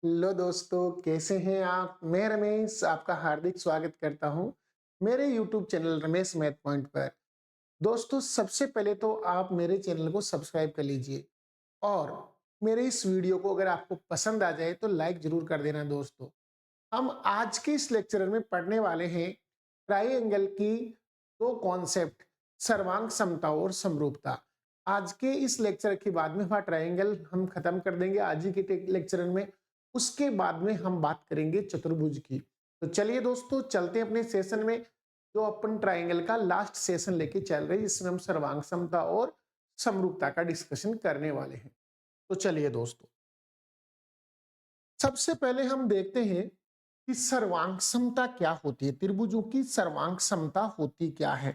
Hello दोस्तों, कैसे हैं आप? मैं रमेश आपका हार्दिक स्वागत करता हूं मेरे YouTube channel Ramesh math point पर। दोस्तों, सबसे पहले तो आप मेरे चैनल को सब्सक्राइब कर लीजिए और मेरे इस वीडियो को अगर आपको पसंद आ जाए तो लाइक जरूर कर देना। दोस्तों, हम आज के इस लेक्चर में पढ़ने वाले हैं ट्राइएंगल की दो कॉन्सेप्ट, सर्वांग समता और समरूपता। आज के इस लेक्चर के बाद में वह ट्राइएंगल हम खत्म कर देंगे आज ही के लेक्चर में। उसके बाद में हम बात करेंगे चतुर्भुज की। तो चलिए दोस्तों, चलते हैं अपने सेशन में, जो अपन ट्राइंगल का लास्ट सेशन लेके चल रहे हैं, जिसमें हम सर्वांग समता और समरूपता का डिस्कशन करने वाले हैं। तो चलिए दोस्तों, सबसे पहले हम देखते हैं कि सर्वांग समता क्या होती है। त्रिभुजों की सर्वांग समता होती क्या है?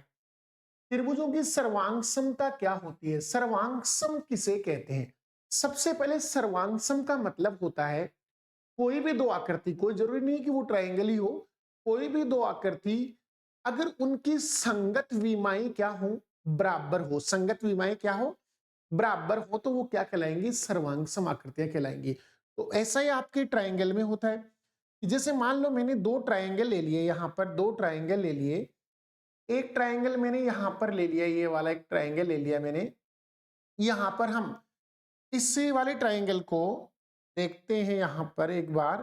त्रिभुजों की सर्वांग समता क्या होती है? सर्वांग सम किसे कहते हैं? सबसे पहले सर्वांग सम का मतलब होता है कोई भी दो आकृति, कोई जरूरी नहीं कि वो ट्रायंगल ही हो, कोई भी दो आकृति अगर उनकी संगत विमाएं क्या हो, बराबर हो, संगत विमाएं क्या हो, बराबर हो, तो वो क्या कहलाएंगी? सर्वांग सम आकृतियां कहलाएंगी। तो ऐसा ही आपके ट्रायंगल में होता है कि जैसे मान लो मैंने दो ट्रायंगल ले लिए, यहां पर दो ट्रायंगल ले लिए। एक ट्रायंगल मैंने यहां पर ले लिया, ये वाला एक ट्रायंगल ले लिया मैंने। यहां पर हम इसी वाले ट्रायंगल को देखते हैं। यहां पर एक बार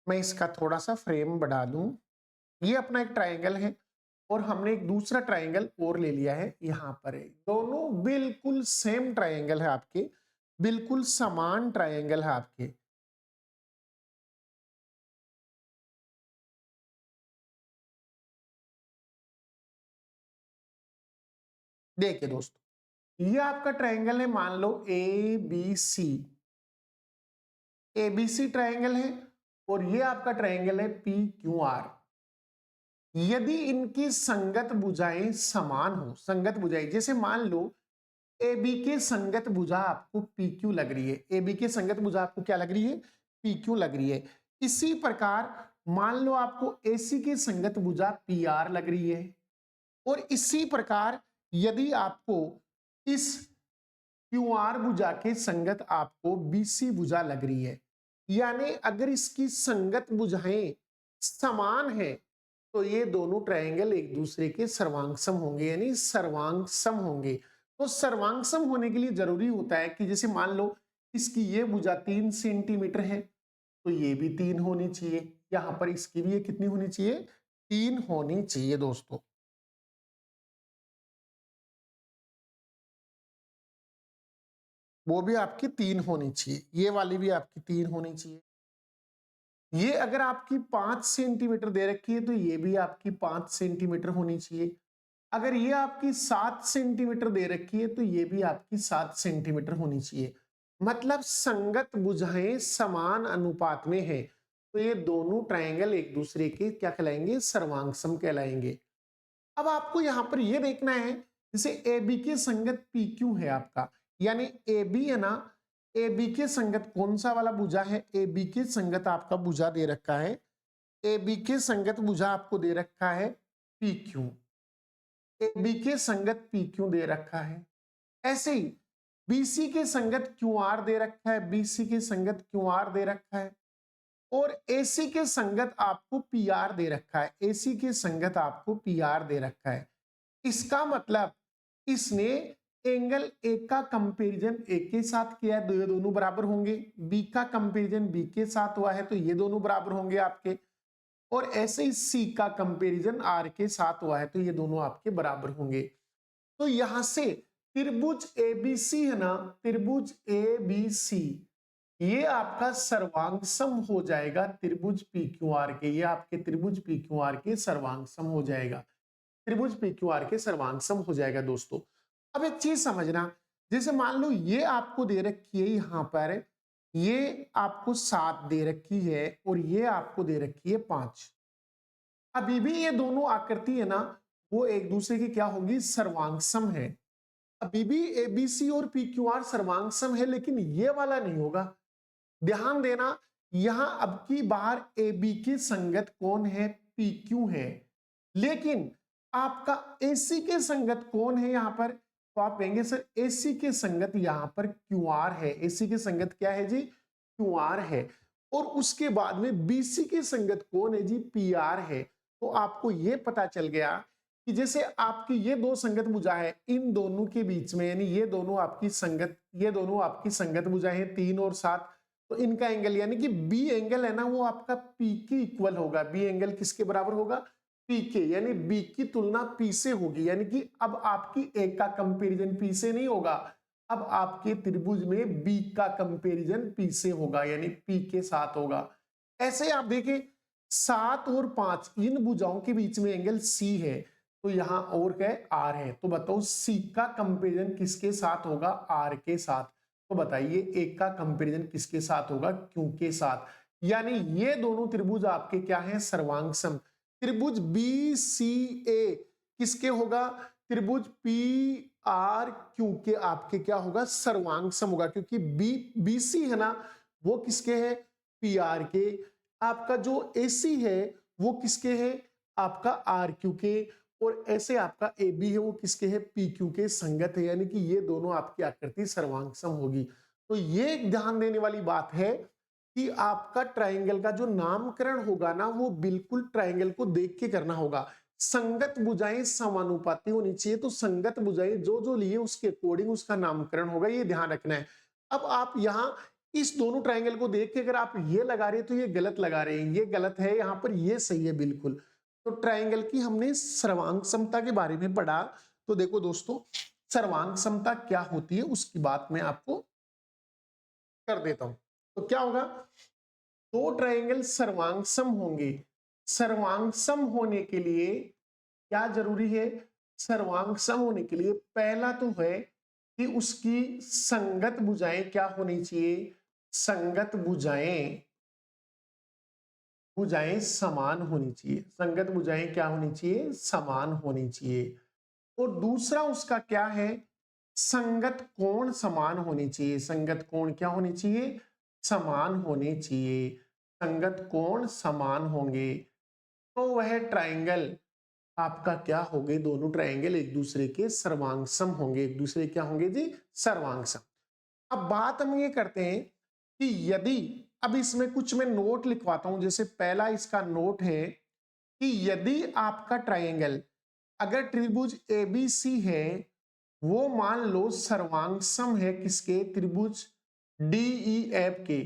मैं इसका थोड़ा सा फ्रेम बढ़ा दूं। ये अपना एक ट्रायंगल है और हमने एक दूसरा ट्रायंगल और ले लिया है। यहां पर है, दोनों बिल्कुल सेम ट्रायंगल है आपके, बिल्कुल समान ट्रायंगल है आपके। देखिए दोस्तों, ये आपका ट्रायंगल है, मान लो A B C. ABC triangle है और ये आपका ट्रायंगल है पी क्यू आर। यदि इनकी संगत भुजाएं समान हो, संगत भुजाएं जैसे मान लो ए बी के संगत भुजा आपको पी क्यू लग रही है, ए बी के संगत भुजा आपको क्या लग रही है? पी क्यू लग रही है। इसी प्रकार मान लो आपको एसी की संगत भुजा पी आर लग रही है, और इसी प्रकार यदि आपको इस क्यू आर भुजा के संगत आपको बीसी भुजा लग रही है, यानी अगर इसकी संगत भुजाएं समान है तो ये दोनों ट्रायंगल एक दूसरे के सर्वांग सम होंगे, यानी सर्वांग सम होंगे। तो सर्वांग सम होने के लिए जरूरी होता है कि जैसे मान लो इसकी ये भुजा 3 सेंटीमीटर है तो ये भी 3 होनी चाहिए, यहां पर इसकी भी ये कितनी होनी चाहिए? 3 होनी चाहिए दोस्तों। वो भी आपकी 3 होनी चाहिए, ये वाली भी आपकी 3 होनी चाहिए। ये अगर आपकी 5 सेंटीमीटर दे रखी है तो ये भी आपकी 5 सेंटीमीटर होनी चाहिए। अगर ये आपकी 7 सेंटीमीटर दे रखी है तो ये भी आपकी 7 सेंटीमीटर होनी चाहिए। मतलब संगत भुजाएं समान अनुपात में है तो ये दोनों ट्रायंगल एक दूसरे के क्या कहलाएंगे? सर्वांग सम कहलाएंगे। अब आपको यहां पर ये देखना है, जैसे ए बी के संगत पी क्यू है आपका, यानी ए बी है ना, ए बी के संगत कौन सा वाला भुजा है? ए बी के संगत आपका भुजा दे रखा है, ए बी के संगत भुजा आपको दे रखा है पी क्यू, ए बी के संगत पी क्यू दे रखा है। ऐसे ही बीसी के संगत क्यू आर दे रखा है, बीसी के संगत क्यू आर दे रखा है, और एसी के संगत आपको पी आर दे रखा है, एसी के संगत आपको पी आर दे रखा है। इसका मतलब इसने एंगल ए का कंपैरिजन ए के साथ किया है तो ये दोनों बराबर होंगे, बी का कंपैरिजन बी के साथ हुआ है तो ये दोनों बराबर होंगे आपके, और ऐसे ही सी का कंपैरिजन आर के साथ हुआ है तो ये दोनों आपके बराबर होंगे। तो यहां से त्रिभुज एबीसी है ना, त्रिभुज एबीसी ये आपका सर्वांग सम हो जाएगा त्रिभुज पी क्यू आर के, ये आपके त्रिभुज पी क्यू आर के सर्वांग सम हो जाएगा, त्रिभुज पी क्यू आर के सर्वांग सम हो जाएगा दोस्तों। अब एक चीज समझना, जैसे मान लो ये आपको दे रखी है यहां पर, ये आपको 7 दे रखी है और ये आपको दे रखी है 5। अभी भी ये दोनों आकृति है ना, वो एक दूसरे की क्या होगी? सर्वांग सम है। अभी भी एबीसी और पी क्यू आर सर्वांग सम है, लेकिन ये वाला नहीं होगा। ध्यान देना, यहां अब की बार ए बी की संगत कौन है? पी क्यू है, लेकिन आपका एसी के संगत कौन है यहां पर? तो आप कहेंगे सर एसी के संगत यहां पर क्यू आर है, एसी के संगत क्या है जी? क्यू आर है। और उसके बाद में बीसी के संगत कोण है जी पी आर है। तो आपको ये पता चल गया कि जैसे आपकी ये दो संगत भुजा है, इन दोनों के बीच में यानी ये दोनों आपकी संगत भुजा है 3 और 7, तो इनका एंगल यानी कि बी एंगल है ना वो आपका पी के इक्वल होगा। बी एंगल किसके बराबर होगा? पी के, यानी बी की तुलना पी से होगी। यानी कि अब आपकी ए का कंपैरिजन पी से नहीं होगा, अब आपके त्रिभुज में बी का कंपैरिजन पी से होगा, यानी पी के साथ होगा। ऐसे आप देखें 7 और 5 इन भुजाओं के बीच में एंगल सी है, तो यहां और क्या है? आर है। तो बताओ सी का कंपैरिजन किसके साथ होगा? आर के साथ। तो बताइए एक का कंपैरिजन किसके साथ होगा? क्यू के साथ। यानी ये दोनों त्रिभुज आपके क्या हैं? सर्वांग सम। त्रिभुज बी सी ए किसके होगा? त्रिभुज पी आर क्यू के आपके क्या होगा? सर्वांग सम होगा, क्योंकि बी सी है ना वो किसके है? पी आर के। आपका जो एसी है वो किसके है? आपका आर क्यू के। और ऐसे आपका ए बी है वो किसके है? पी क्यू के संगत है, यानी कि ये दोनों आपकी आकृति सर्वांग सम होगी। तो ये ध्यान देने वाली बात है कि आपका ट्राइंगल का जो नामकरण होगा ना वो बिल्कुल ट्राइंगल को देख के करना होगा। संगत भुजाएं समानुपाती होनी चाहिए, तो संगत भुजाएं जो जो लिए उसके अकॉर्डिंग उसका नामकरण होगा, ये ध्यान रखना है। अब आप यहाँ इस दोनों ट्राइंगल को देख के अगर आप ये लगा रहे हैं तो ये गलत लगा रहे हैं, ये गलत है, यहाँ पर ये सही है बिल्कुल। तो ट्राइंगल की हमने सर्वांग समता के बारे में पढ़ा। तो देखो दोस्तों सर्वांग समता क्या होती है उसकी बात मैं आपको कर देता हूं। तो क्या होगा? दो ट्राइंगल सर्वांग सम होंगे। सर्वांग सम होने के लिए क्या जरूरी है? सर्वांग सम होने के लिए पहला तो है कि उसकी संगत भुजाएं क्या होनी चाहिए? संगत भुजाएं समान होनी चाहिए। संगत भुजाएं क्या होनी चाहिए? समान होनी चाहिए। और दूसरा उसका क्या है? संगत कोण समान होनी चाहिए। संगत कोण क्या होनी चाहिए? समान होने चाहिए। संगत कोण समान होंगे तो वह ट्राइंगल आपका क्या होंगे? दोनों ट्राइंगल एक दूसरे के सर्वांग सम होंगे। एक दूसरे क्या होंगे जी? सर्वांग सम। अब बात हम ये करते हैं कि यदि, अब इसमें कुछ मैं नोट लिखवाता हूं। जैसे पहला इसका नोट है कि यदि आपका ट्राइंगल अगर त्रिभुज एबीसी है वो मान लो सर्वांग सम है किसके? त्रिभुज डीईएफ के।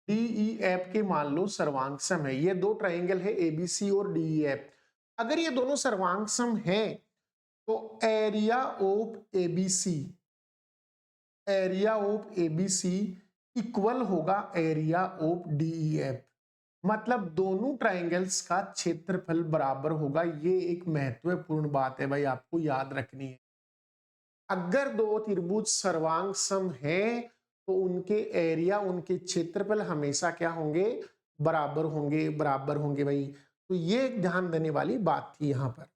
डीईएफ के मान लो सर्वांग सम है। ये दो ट्राइंगल है एबीसी और डीईएफ। अगर ये दोनों सर्वांग सम है तो एरिया ऑफ एबीसी इक्वल होगा एरिया ऑफ डीईएफ। मतलब दोनों ट्राइंगल्स का क्षेत्रफल बराबर होगा। ये एक महत्वपूर्ण बात है भाई, आपको याद रखनी है। अगर दो त्रिभुज सर्वांग सम है तो उनके एरिया, उनके क्षेत्रफल हमेशा क्या होंगे? बराबर होंगे, बराबर होंगे भाई। तो ये एक ध्यान देने वाली बात थी यहां पर।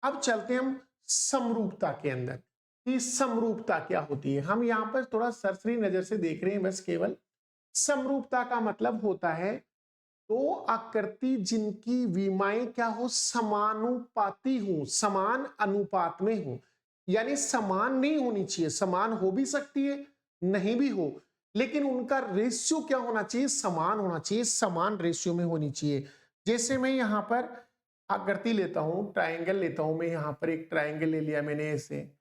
अब चलते हैं हम समरूपता के अंदर कि समरूपता क्या होती है। हम यहां पर थोड़ा सरसरी नजर से देख रहे हैं बस केवल। समरूपता का मतलब होता है दो आकृति जिनकी विमाएं क्या हो? समानुपाती हो, समान अनुपात में हो। यानी समान नहीं होनी चाहिए, समान हो भी सकती है नहीं भी हो, लेकिन उनका रेशियो क्या होना चाहिए? समान होना चाहिए, समान रेशियो में होनी चाहिए। जैसे मैं यहां पर आकृति लेता हूं, ट्राइंगल लेता हूं, मैं यहां पर एक ट्राइंगल ले लिया मैंने ऐसे,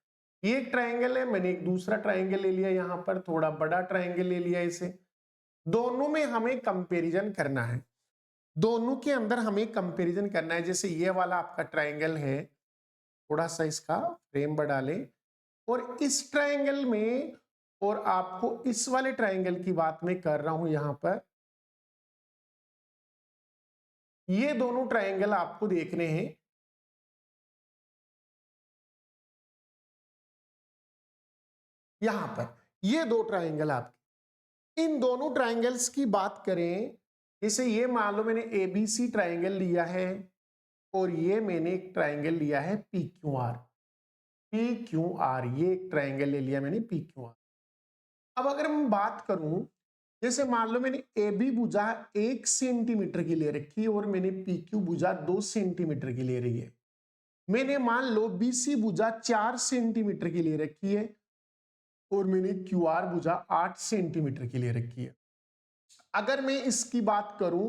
ये एक ट्राइंगल है, मैंने एक दूसरा ट्राइंगल ले लिया, यहां पर थोड़ा बड़ा ट्राइंगल ले लिया ऐसे। दोनों में हमें कंपैरिजन करना है, दोनों के अंदर हमें कंपैरिजन करना है। जैसे ये वाला आपका ट्राइंगल है, थोड़ा सा इसका फ्रेम बढ़ा लें, और इस ट्राइंगल में और आपको इस वाले ट्राइंगल की बात मैं कर रहा हूं यहां पर। ये दोनों ट्राइंगल आपको देखने हैं। यहां पर ये दो ट्राइंगल आपके, इन दोनों ट्राइंगल्स की बात करें, जैसे ये मान लो मैंने एबीसी ट्राइंगल लिया है और ये मैंने एक ट्राइंगल लिया है P Q R. P Q R, ये एक ट्राइंगल ले लिया मैंने पी क्यू आर। अब अगर मैं बात करूं, जैसे मान लो मैंने ए बी भुजा 1 सेंटीमीटर की ले रखी है और मैंने पी क्यू भुजा 2 सेंटीमीटर की ले रही है। मैंने मान लो बी सी भुजा 4 सेंटीमीटर की ले रखी है और मैंने क्यू आर भुजा 8 सेंटीमीटर की ले रखी है। अगर मैं इसकी बात करूं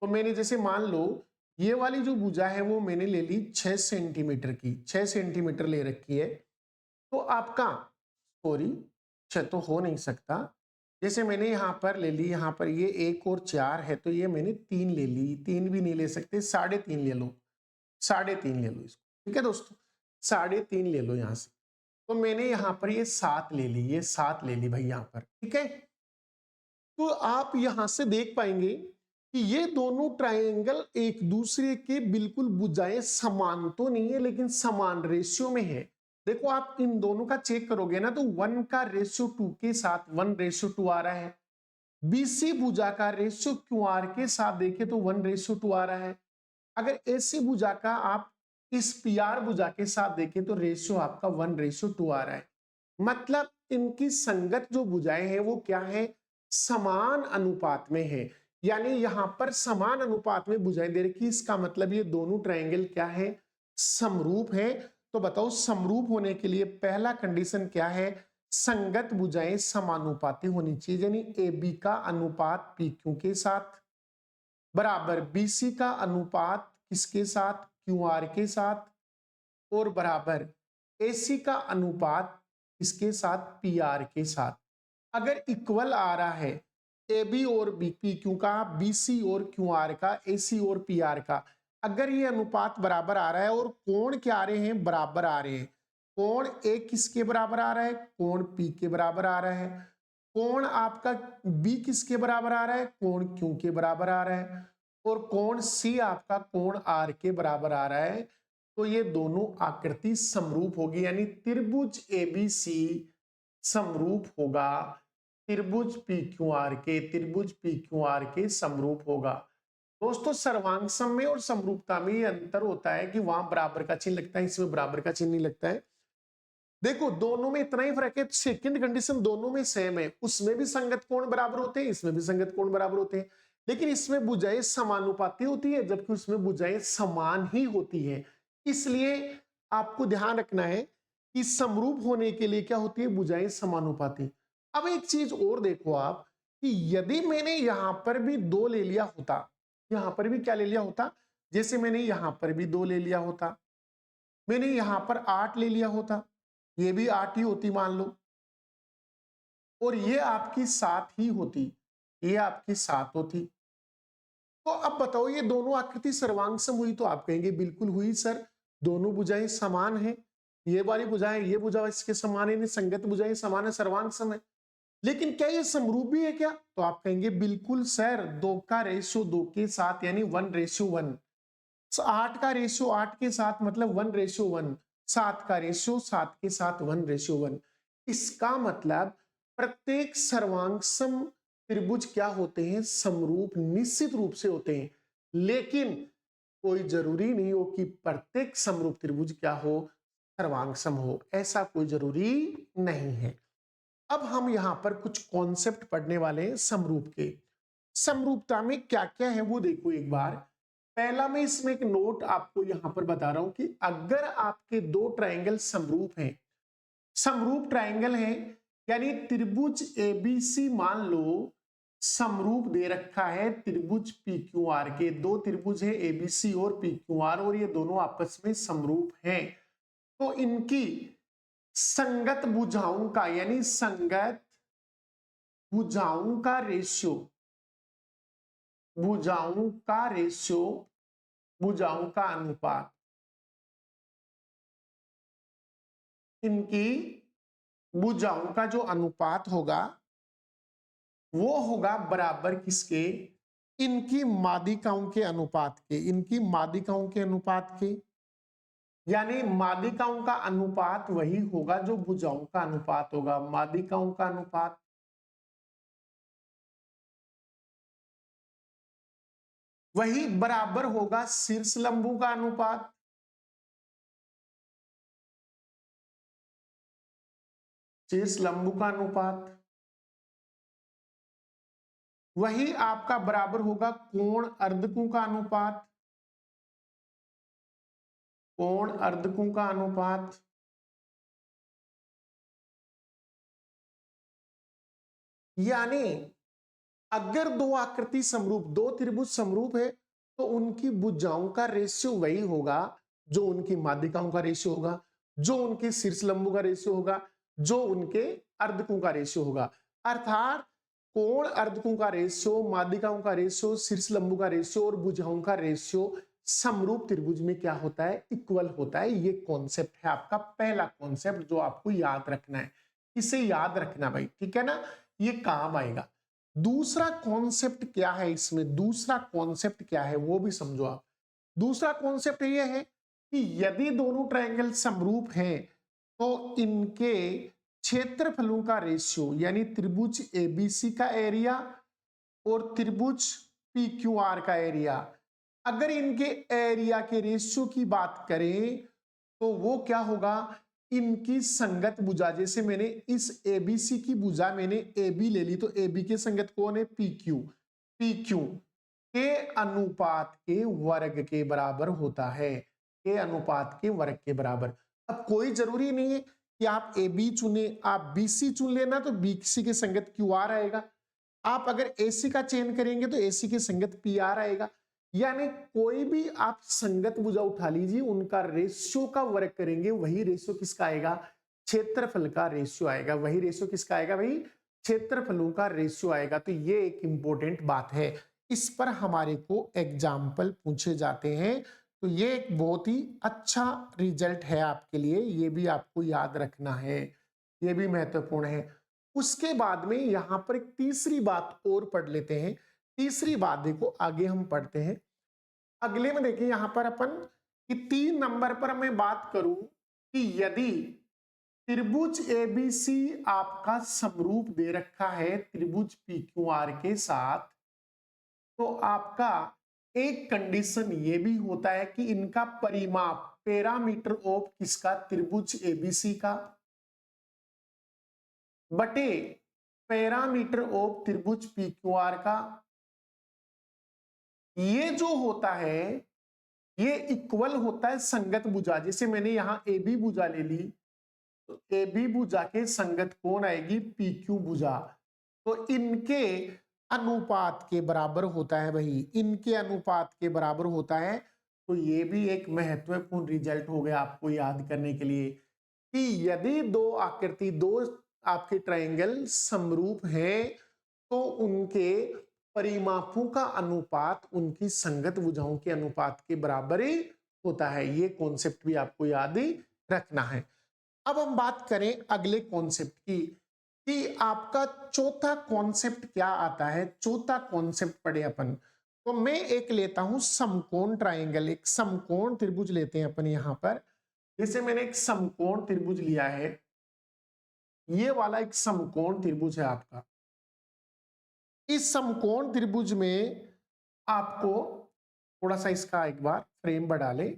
तो मैंने जैसे मान लो ये वाली जो भुजा है वो मैंने ले ली 6 सेंटीमीटर की, 6 सेंटीमीटर ले रखी है। तो आपका सॉरी 6 तो हो नहीं सकता, जैसे मैंने यहां पर ले ली, यहां पर ये 1 और 4 है तो ये मैंने 3 ले ली, 3 भी नहीं ले सकते, 3.5 ले लो, 3.5 ले लो इसको, ठीक है दोस्तों, 3.5 ले लो यहां से। तो मैंने यहां पर ये 7 ले ली, ये 7 ले ली भाई यहां पर, ठीक है। तो आप यहां से देख पाएंगे कि ये दोनों ट्रायंगल एक दूसरे के बिल्कुल भुजाएं समान तो नहीं है लेकिन समान रेशियो में है। देखो आप इन दोनों का चेक करोगे ना तो 1 का रेशियो 2 के साथ 1:2 आ रहा है। बीसी भुजा का रेशियो क्यूआर के साथ देखें तो 1:2 आ रहा है। अगर एसी भुजा का आप इस पीआर भुजा के साथ देखें तो रेशियो आपका 1:2 आ रहा है। मतलब इनकी संगत जो भुजाएं हैं वो क्या है, समान अनुपात में है। यानी यहां पर समान अनुपात में भुजाएं दे रखी, इसका मतलब ये दोनों ट्रायंगल क्या है, समरूप है। तो बताओ समरूप होने के लिए पहला कंडीशन क्या है, संगत भुजाएं समानुपाती होनी चाहिए, यानी ए बी का अनुपात पी क्यू के साथ बराबर बीसी का अनुपात किसके साथ, क्यू आर के साथ, और बराबर एसी का अनुपात इसके साथ पी आर के साथ। अगर इक्वल आ रहा है ए बी और बी पी क्यू का, बीसी और क्यू आर का, एसी और पी आर का, अगर ये अनुपात बराबर आ रहा है और कोण क्या आ रहे हैं, बराबर आ रहे हैं, कोण ए किसके बराबर आ रहा है, कोण पी के बराबर आ रहा है, कोण आपका बी किसके बराबर आ रहा है, कोण क्यू के बराबर आ रहा है, और कोण सी आपका कोण आर के बराबर आ रहा है, तो ये दोनों आकृति समरूप होगी। यानी त्रिभुज एबीसी समरूप होगा त्रिभुज पी क्यू आर के, त्रिभुज पी क्यू आर के समरूप होगा। दोस्तों सर्वांग सम में और समरूपता में ये अंतर होता है कि वहां बराबर का चिन्ह लगता है, इसमें बराबर का चिन्ह नहीं लगता है। देखो दोनों में इतना ही फर्क है, सेकंड कंडीशन दोनों में सेम है, उसमें भी संगत कोण बराबर होते हैं, इसमें भी संगत कोण बराबर होते हैं, लेकिन इसमें भुजाएं समानुपाती होती है जबकि उसमें भुजाएं समान ही होती है। इसलिए आपको ध्यान रखना है कि समरूप होने के लिए क्या होती है, भुजाएं समानुपाती। अब एक चीज और देखो आप कि यदि मैंने यहां पर भी 2 ले लिया होता, यहां पर भी क्या ले लिया होता, जैसे मैंने यहां पर भी 2 ले लिया होता, मैंने यहां पर 8 ले लिया होता, ये भी 8 ही होती मान लो, और ये आपकी 7 ही होती, ये आपकी 7 होती। तो अब बताओ ये दोनों आकृति सर्वांग सम हुई, तो आप कहेंगे बिल्कुल हुई सर, दोनों भुजाएं समान है, ये वाली भुजाएं ये भुजा इसके समान है, संगत भुजाएं समान है, सर्वांग सम है। लेकिन क्या ये समरूप भी है क्या, तो आप कहेंगे बिल्कुल सर, 2 का रेशियो 2 के साथ यानी 1:1, 8 का रेशियो 8 के साथ मतलब 1:1, 7 का रेशियो 7 के साथ 1:1। इसका मतलब प्रत्येक सर्वांग सम त्रिभुज क्या होते हैं, समरूप निश्चित रूप से होते हैं, लेकिन कोई जरूरी नहीं हो कि प्रत्येक समरूप त्रिभुज क्या हो, सर्वांग सम हो, ऐसा कोई जरूरी नहीं है। अब हम यहां पर कुछ कॉन्सेप्ट पढ़ने वाले हैं समरूप के। समरूपता में क्या क्या है वो देखो एक बार। पहला मैं इसमें एक नोट आपको यहां पर बता रहा हूं कि अगर आपके 2 ट्रायंगल समरूप हैं, समरूप ट्रायंगल हैं, यानी त्रिभुज एबीसी मान लो समरूप दे रखा है त्रिभुज पी क्यू आर के, 2 त्रिभुज है एबीसी और पी क्यू आर और ये दोनों आपस में समरूप हैं, तो इनकी संगत भुजाओं का यानी संगत भुजाओं का रेशियो, भुजाओं का रेशियो, भुजाओं का अनुपात, इनकी भुजाओं का जो अनुपात होगा वो होगा बराबर किसके, इनकी माध्यिकाओं के अनुपात के, इनकी माध्यिकाओं के अनुपात के, यानी माध्यिकाओं का अनुपात वही होगा जो भुजाओं का अनुपात होगा, माध्यिकाओं का अनुपात वही बराबर होगा शीर्ष लंबों का अनुपात, शीर्ष लंबों का अनुपात वही आपका बराबर होगा कोण अर्धकों का अनुपात, कोण अर्धकों का अनुपात, यानी अगर दो आकृति समरूप, दो त्रिभुज समरूप है तो उनकी भुजाओं का रेशियो वही होगा जो उनकी माध्यिकाओं का रेशियो होगा, जो उनके शीर्ष लंबों का रेशियो होगा, जो उनके अर्धकों का रेशियो होगा। अर्थात कोण अर्धकों का रेशियो, माध्यिकाओं का रेशियो, शीर्ष लंबों का रेशियो और भुजाओं का रेशियो समरूप त्रिभुज में क्या होता है, इक्वल होता है। ये कॉन्सेप्ट है आपका पहला कॉन्सेप्ट जो आपको याद रखना है, इसे याद रखना भाई, ठीक है ना, ये काम आएगा। दूसरा कॉन्सेप्ट क्या है इसमें, दूसरा कॉन्सेप्ट क्या है वो भी समझो आप। दूसरा कॉन्सेप्ट ये है कि यदि दोनों ट्रायंगल समरूप हैं तो इनके क्षेत्रफलों का रेशियो, यानी त्रिभुज एबीसी का एरिया और त्रिभुज पीक्यूआर का एरिया, अगर इनके एरिया के रेशियो की बात करें तो वो क्या होगा, इनकी संगत भुजा, जैसे मैंने इस एबीसी की भुजा मैंने एबी ले ली तो एबी के संगत कौन है, पीक्यू, पीक्यू के अनुपात के वर्ग के बराबर होता है, के अनुपात के वर्ग के बराबर। अब कोई जरूरी नहीं है कि आप एबी चुने, आप बीसी चुन लेना तो बीसी के संगत क्यूआर आएगा। आप अगर एसी का चयन करेंगे तो एसी के संगत पीआर आएगा। यानी कोई भी आप संगत भुजा उठा लीजिए, उनका रेशियो का वर्ग करेंगे, वही रेशियो किसका आएगा, क्षेत्रफल का रेशियो आएगा। वही रेशियो किसका आएगा भाई, क्षेत्रफलों का रेशियो आएगा। तो ये एक इंपॉर्टेंट बात है, इस पर हमारे को एग्जाम्पल पूछे जाते हैं। तो ये एक बहुत ही अच्छा रिजल्ट है आपके लिए, ये भी आपको याद रखना है, ये भी महत्वपूर्ण है। उसके बाद में यहां पर एक तीसरी बात और पढ़ लेते हैं। तीसरी बात देखो, आगे हम पढ़ते हैं अगले में। देखिए यहां पर अपन कि 3 नंबर पर मैं बात करूं कि यदि त्रिभुज एबीसी आपका समरूप दे रखा है त्रिभुज पीक्यूआर के साथ, तो आपका एक कंडीशन ये भी होता है कि इनका परिमाप, पैरामीटर ऑफ किसका, त्रिभुज एबीसी का बटे पैरामीटर ऑफ त्रिभुज पीक्यूआर का, ये जो होता है ये इक्वल होता है संगत भुजा। जैसे मैंने यहां ए बी भुजा ले ली तो ए बी भुजा के संगत कौन आएगी, पी क्यू भुजा। तो इनके अनुपात के बराबर होता है भाई, इनके अनुपात के बराबर होता है। तो ये भी एक महत्वपूर्ण रिजल्ट हो गया आपको याद करने के लिए कि यदि दो आकृति, दो आपके ट्रायंगल समरूप हैं तो उनके परिमापों का अनुपात उनकी संगत भुजाओं के अनुपात के बराबर ही होता है। ये कॉन्सेप्ट भी आपको याद ही रखना है। अब हम बात करें अगले कॉन्सेप्ट की कि आपका चौथा कॉन्सेप्ट क्या आता है। चौथा कॉन्सेप्ट पढ़े अपन, तो मैं एक लेता हूं समकोण ट्रायंगल, एक समकोण त्रिभुज लेते हैं अपन यहां पर। जैसे मैंने एक समकोण त्रिभुज लिया है, ये वाला एक समकोण त्रिभुज है आपका। इस समकोण त्रिभुज में आपको थोड़ा सा इसका एक बार फ्रेम बढ़ा ले,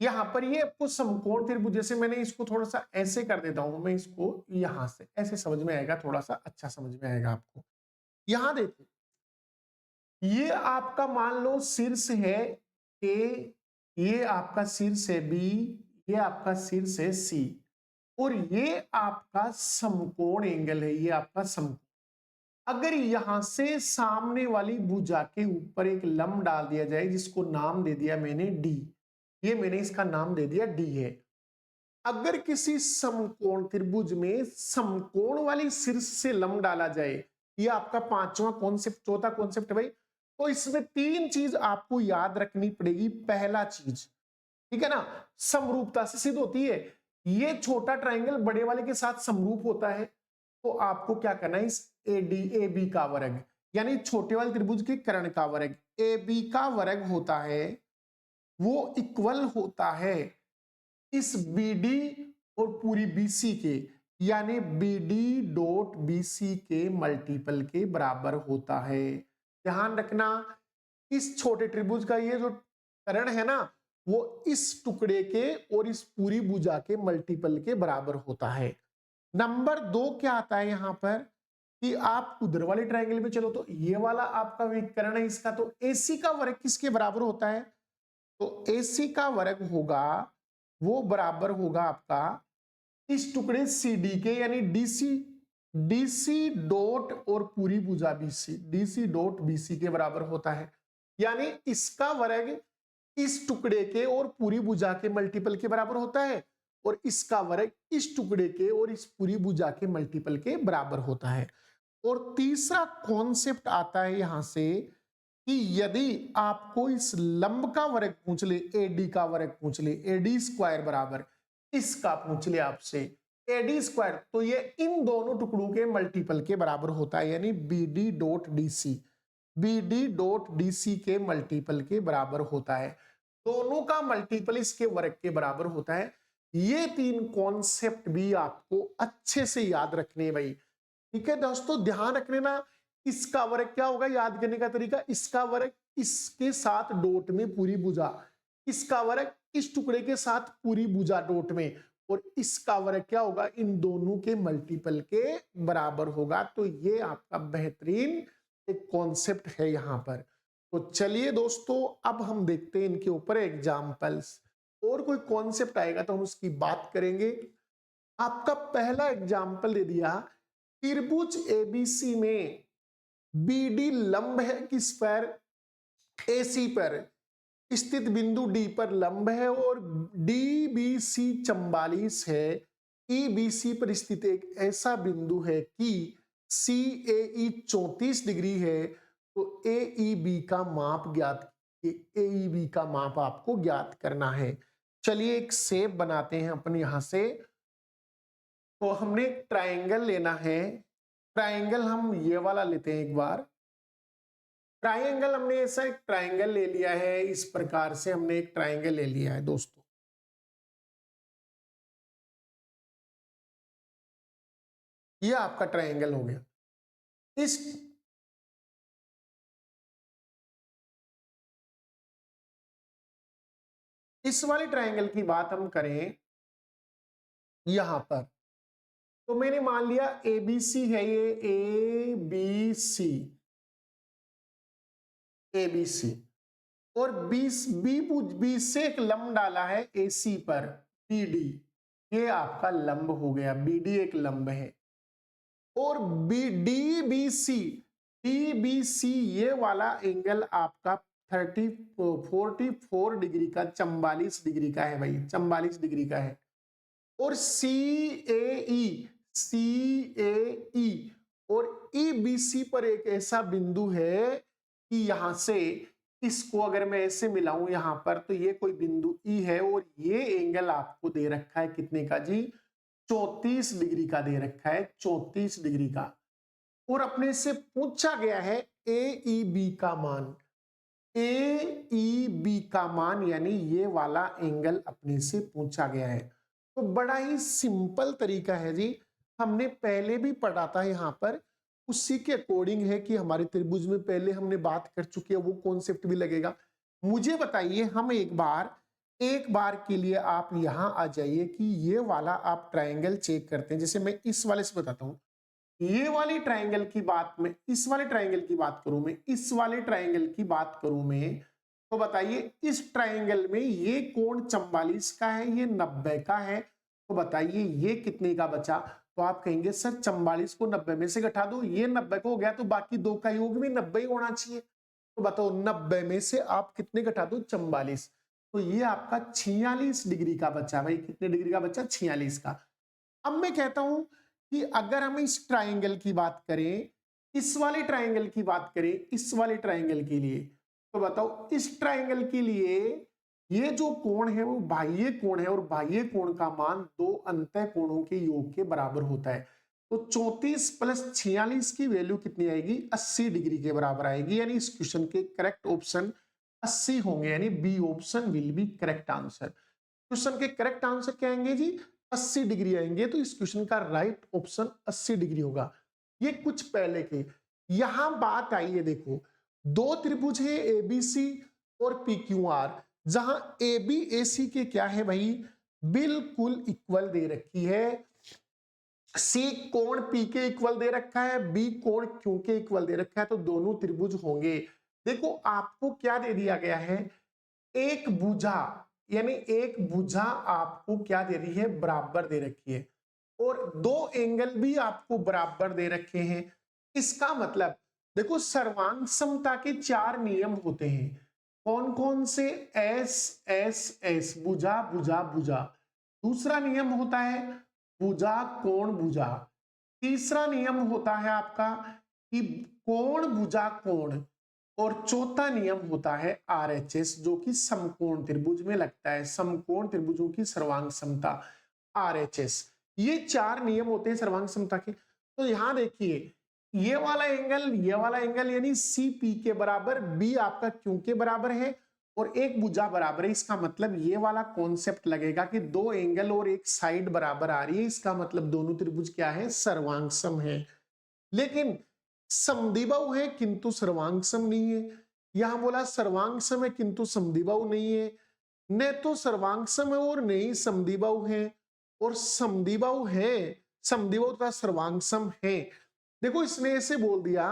यहां पर ये आपको समकोण त्रिभुज, जैसे मैंने इसको थोड़ा सा ऐसे कर देता हूं, मैं इसको यहां से ऐसे समझ में आएगा, थोड़ा सा अच्छा समझ में आएगा आपको। यहां देखो, ये आपका मान लो शीर्ष है ए, ये आपका शीर्ष है बी, ये आपका शीर्ष है सी, और ये आपका समकोण एंगल है, ये आपका समकोण। अगर यहां से सामने वाली भुजा के ऊपर एक लंब डाल दिया जाए जिसको नाम दे दिया मैंने डी, ये मैंने इसका नाम दे दिया डी है। अगर किसी समकोण त्रिभुज में समकोण वाली शीर्ष से लंब डाला जाए, ये आपका पांचवा कॉन्सेप्ट, चौथा कॉन्सेप्ट भाई। तो इसमें 3 चीज आपको याद रखनी पड़ेगी। पहला चीज, ठीक है ना, समरूपता से सिद्ध होती है। ये छोटा ट्रायंगल बड़े वाले के साथ समरूप होता है, तो आपको क्या करना है, इस ए बी का वर्ग, यानी छोटे वाले त्रिभुज के कर्ण का वर्ग, ए बी का वर्ग होता है, वो इक्वल होता है इस बीडी और पूरी बीसी के, यानी बीडी डॉट बीसी के मल्टीपल के बराबर होता है। ध्यान रखना, इस छोटे त्रिभुज का ये जो कर्ण है ना, वो इस टुकड़े के और इस पूरी भुजा के मल्टीपल के बराबर होता है। नंबर 2 क्या आता है यहां पर कि आप उधर वाले ट्रायंगल में चलो, तो ये वाला आपका विकर्ण है इसका, तो एसी का वर्ग किसके बराबर होता है, तो एसी का वर्ग होगा, वो बराबर होगा आपका इस टुकड़े सी डी के, यानी डीसी डीसी डॉट और पूरी भुजा बीसी, डीसी डॉट बीसी के बराबर होता है, यानी इसका वर्ग इस टुकड़े के और पूरी भुजा के मल्टीपल के बराबर होता है, और इसका वर्ग इस टुकड़े के और इस पूरी भुजा के मल्टीपल के बराबर होता है। और तीसरा कॉन्सेप्ट आता है यहां से कि यदि आपको इस लंब का वर्ग पूछ ले, एडी का वर्ग पूछ ले, एडी स्क्वायर बराबर इसका पूछ ले आपसे एडी स्क्वायर, तो ये इन दोनों टुकड़ों के मल्टीपल के बराबर होता है, यानी BD dot DC, BD dot DC के मल्टीपल के बराबर होता है, दोनों का मल्टीपल इसके वर्ग के बराबर होता है। ये तीन कॉन्सेप्ट भी आपको अच्छे से याद रखने हैं भाई, ठीक है दोस्तों, ध्यान रखने ना। इसका वर्ग क्या होगा, याद करने का तरीका, इसका वर्ग इसके साथ डॉट में पूरी भुजा, इसका वर्ग इस टुकड़े के साथ पूरी भुजा डॉट में, और इसका वर्ग क्या होगा, इन दोनों के मल्टीपल के बराबर होगा। तो ये आपका बेहतरीन एक कॉन्सेप्ट है यहां पर। तो चलिए दोस्तों, अब हम देखते हैं इनके ऊपर एग्जाम्पल्स, और कोई कॉन्सेप्ट आएगा तो हम उसकी बात करेंगे। आपका पहला एग्जाम्पल दे दिया, त्रिभुज एबीसी में बीडी लंब है किस पर, एसी पर स्थित बिंदु डी पर लंब है, और डीबीसी 44 है, ईबीसी पर स्थित एक ऐसा बिंदु है कि सीएई 34 डिग्री है, तो एईबी का माप ज्ञात, एईबी का माप आपको ज्ञात करना है। चलिए एक शेप बनाते हैं अपन यहां से। तो हमने एक ट्रायंगल लेना है, ट्रायंगल हम ये वाला लेते हैं एक बार। ट्रायंगल हमने ऐसा एक ट्रायंगल ले लिया है, इस प्रकार से हमने एक ट्रायंगल ले लिया है दोस्तों। ये आपका ट्रायंगल हो गया। इस वाले ट्रायंगल की बात हम करें यहां पर, तो मैंने मान लिया एबीसी है, ये एबीसी, एबीसी, और बी से एक लंब डाला है एसी पर, बीडी, ये आपका लंब हो गया, बीडी एक लंब है। और डीबीसी, डीबीसी ये वाला एंगल आपका 44 डिग्री का, 44 डिग्री का है भाई, 44 डिग्री का है। और सीएई, सीएई और ईबीसी पर एक ऐसा बिंदु है कि यहां से इसको अगर मैं ऐसे मिलाऊं यहां पर, तो ये कोई बिंदु ई है, और ये एंगल आपको दे रखा है कितने का जी, 34 डिग्री का दे रखा है, 34 डिग्री का। और अपने से पूछा गया है एईबी का मान, एईबी का मान, यानी ये वाला एंगल अपने से पूछा गया है। तो बड़ा ही सिंपल तरीका है जी, हमने पहले भी पढ़ा था यहाँ पर, उसी के अकॉर्डिंग है कि हमारे त्रिभुज में पहले हमने बात कर चुके हैं, वो कॉन्सेप्ट भी लगेगा। मुझे बताइए, हम एक बार के लिए आप यहां आ जाइए कि ये वाला आप ट्रायंगल चेक करते हैं। जैसे मैं इस वाले से बताता हूं, ये वाली ट्रायंगल की बात में, इस वाले ट्रायंगल की बात करूं मैं, इस वाले ट्रायंगल की बात करूं मैं, तो बताइए इस ट्रायंगल में ये कोण 44 का है, ये 90 का है, तो बताइए ये कितने का बचा। तो आप कहेंगे सर 44 को 90 में से घटा दो, ये 90 को हो गया, तो बाकी दो का योग भी 90 ही होना चाहिए। तो बताओ 90 में से आप कितने घटा दो, 44, तो ये आपका 46 डिग्री का बचा भाई। कितने डिग्री का बचा, 46 का। अब मैं कहता हूं कि अगर हम इस ट्रायंगल की बात करें, इस वाले ट्रायंगल की बात करें, इस वाले ट्रायंगल के लिए, तो बताओ इस ट्रायंगल के लिए ये जो कोण है वो बाह्य कोण है, और बाह्य कोण का मान दो अंतः कोणों के योग के बराबर होता है। तो 34 प्लस 46 की वैल्यू कितनी आएगी, 80 डिग्री के बराबर आएगी, यानी इस क्वेश्चन के करेक्ट ऑप्शन 80 होंगे, यानी B option will be correct answer. Question के करेक्ट आंसर क्या आएंगे जी, 80 डिग्री आएंगे। तो इस क्वेश्चन का राइट ऑप्शन 80 डिग्री होगा। ये कुछ पहले के। यहां बात आई है, देखो दो त्रिभुज है एबीसी और पीक्यूआर, जहां ए बी ए सी के क्या है भाई, बिल्कुल इक्वल दे रखी है। सी कोण पी के इक्वल दे रखा है, बी कोण क्यू के इक्वल दे रखा है, तो दोनों त्रिभुज होंगे। देखो आपको क्या दे दिया गया है, एक भुजा, यानी एक भुजा आपको क्या दे रही है, बराबर दे रखी है, और दो एंगल भी आपको बराबर दे रखे हैं। इसका मतलब देखो सर्वांग समता के चार नियम होते हैं। कौन कौन से? एस एस एस, भुजा भुजा भुजा। दूसरा नियम होता है भुजा कोण भुजा। तीसरा नियम होता है आपका कि कोण भुजा कोण। और चौथा नियम होता है आरएचएस, जो कि समकोण त्रिभुज में लगता है, समकोण त्रिभुजों की सर्वांग समता, आरएचएस। ये चार नियम होते हैं सर्वांग समता के। तो यहां देखिए ये वाला एंगल यानी सी पी के बराबर, बी आपका क्यू के बराबर है और एक भुजा बराबर है। इसका मतलब ये वाला कॉन्सेप्ट लगेगा कि दो एंगल और एक साइड बराबर आ रही है, इसका मतलब दोनों त्रिभुज क्या है? सर्वांग सम है। लेकिन समद्विबाहु है किंतु सर्वांग सम नहीं है। यहां बोला सर्वांग सम है किंतु समद्विबाहु नहीं है। न तो सर्वांग सम है और न ही समद्विबाहु है। और समद्विबाहु है, समद्विबाहु तथा सर्वांग सम है। देखो इसने ऐसे बोल दिया,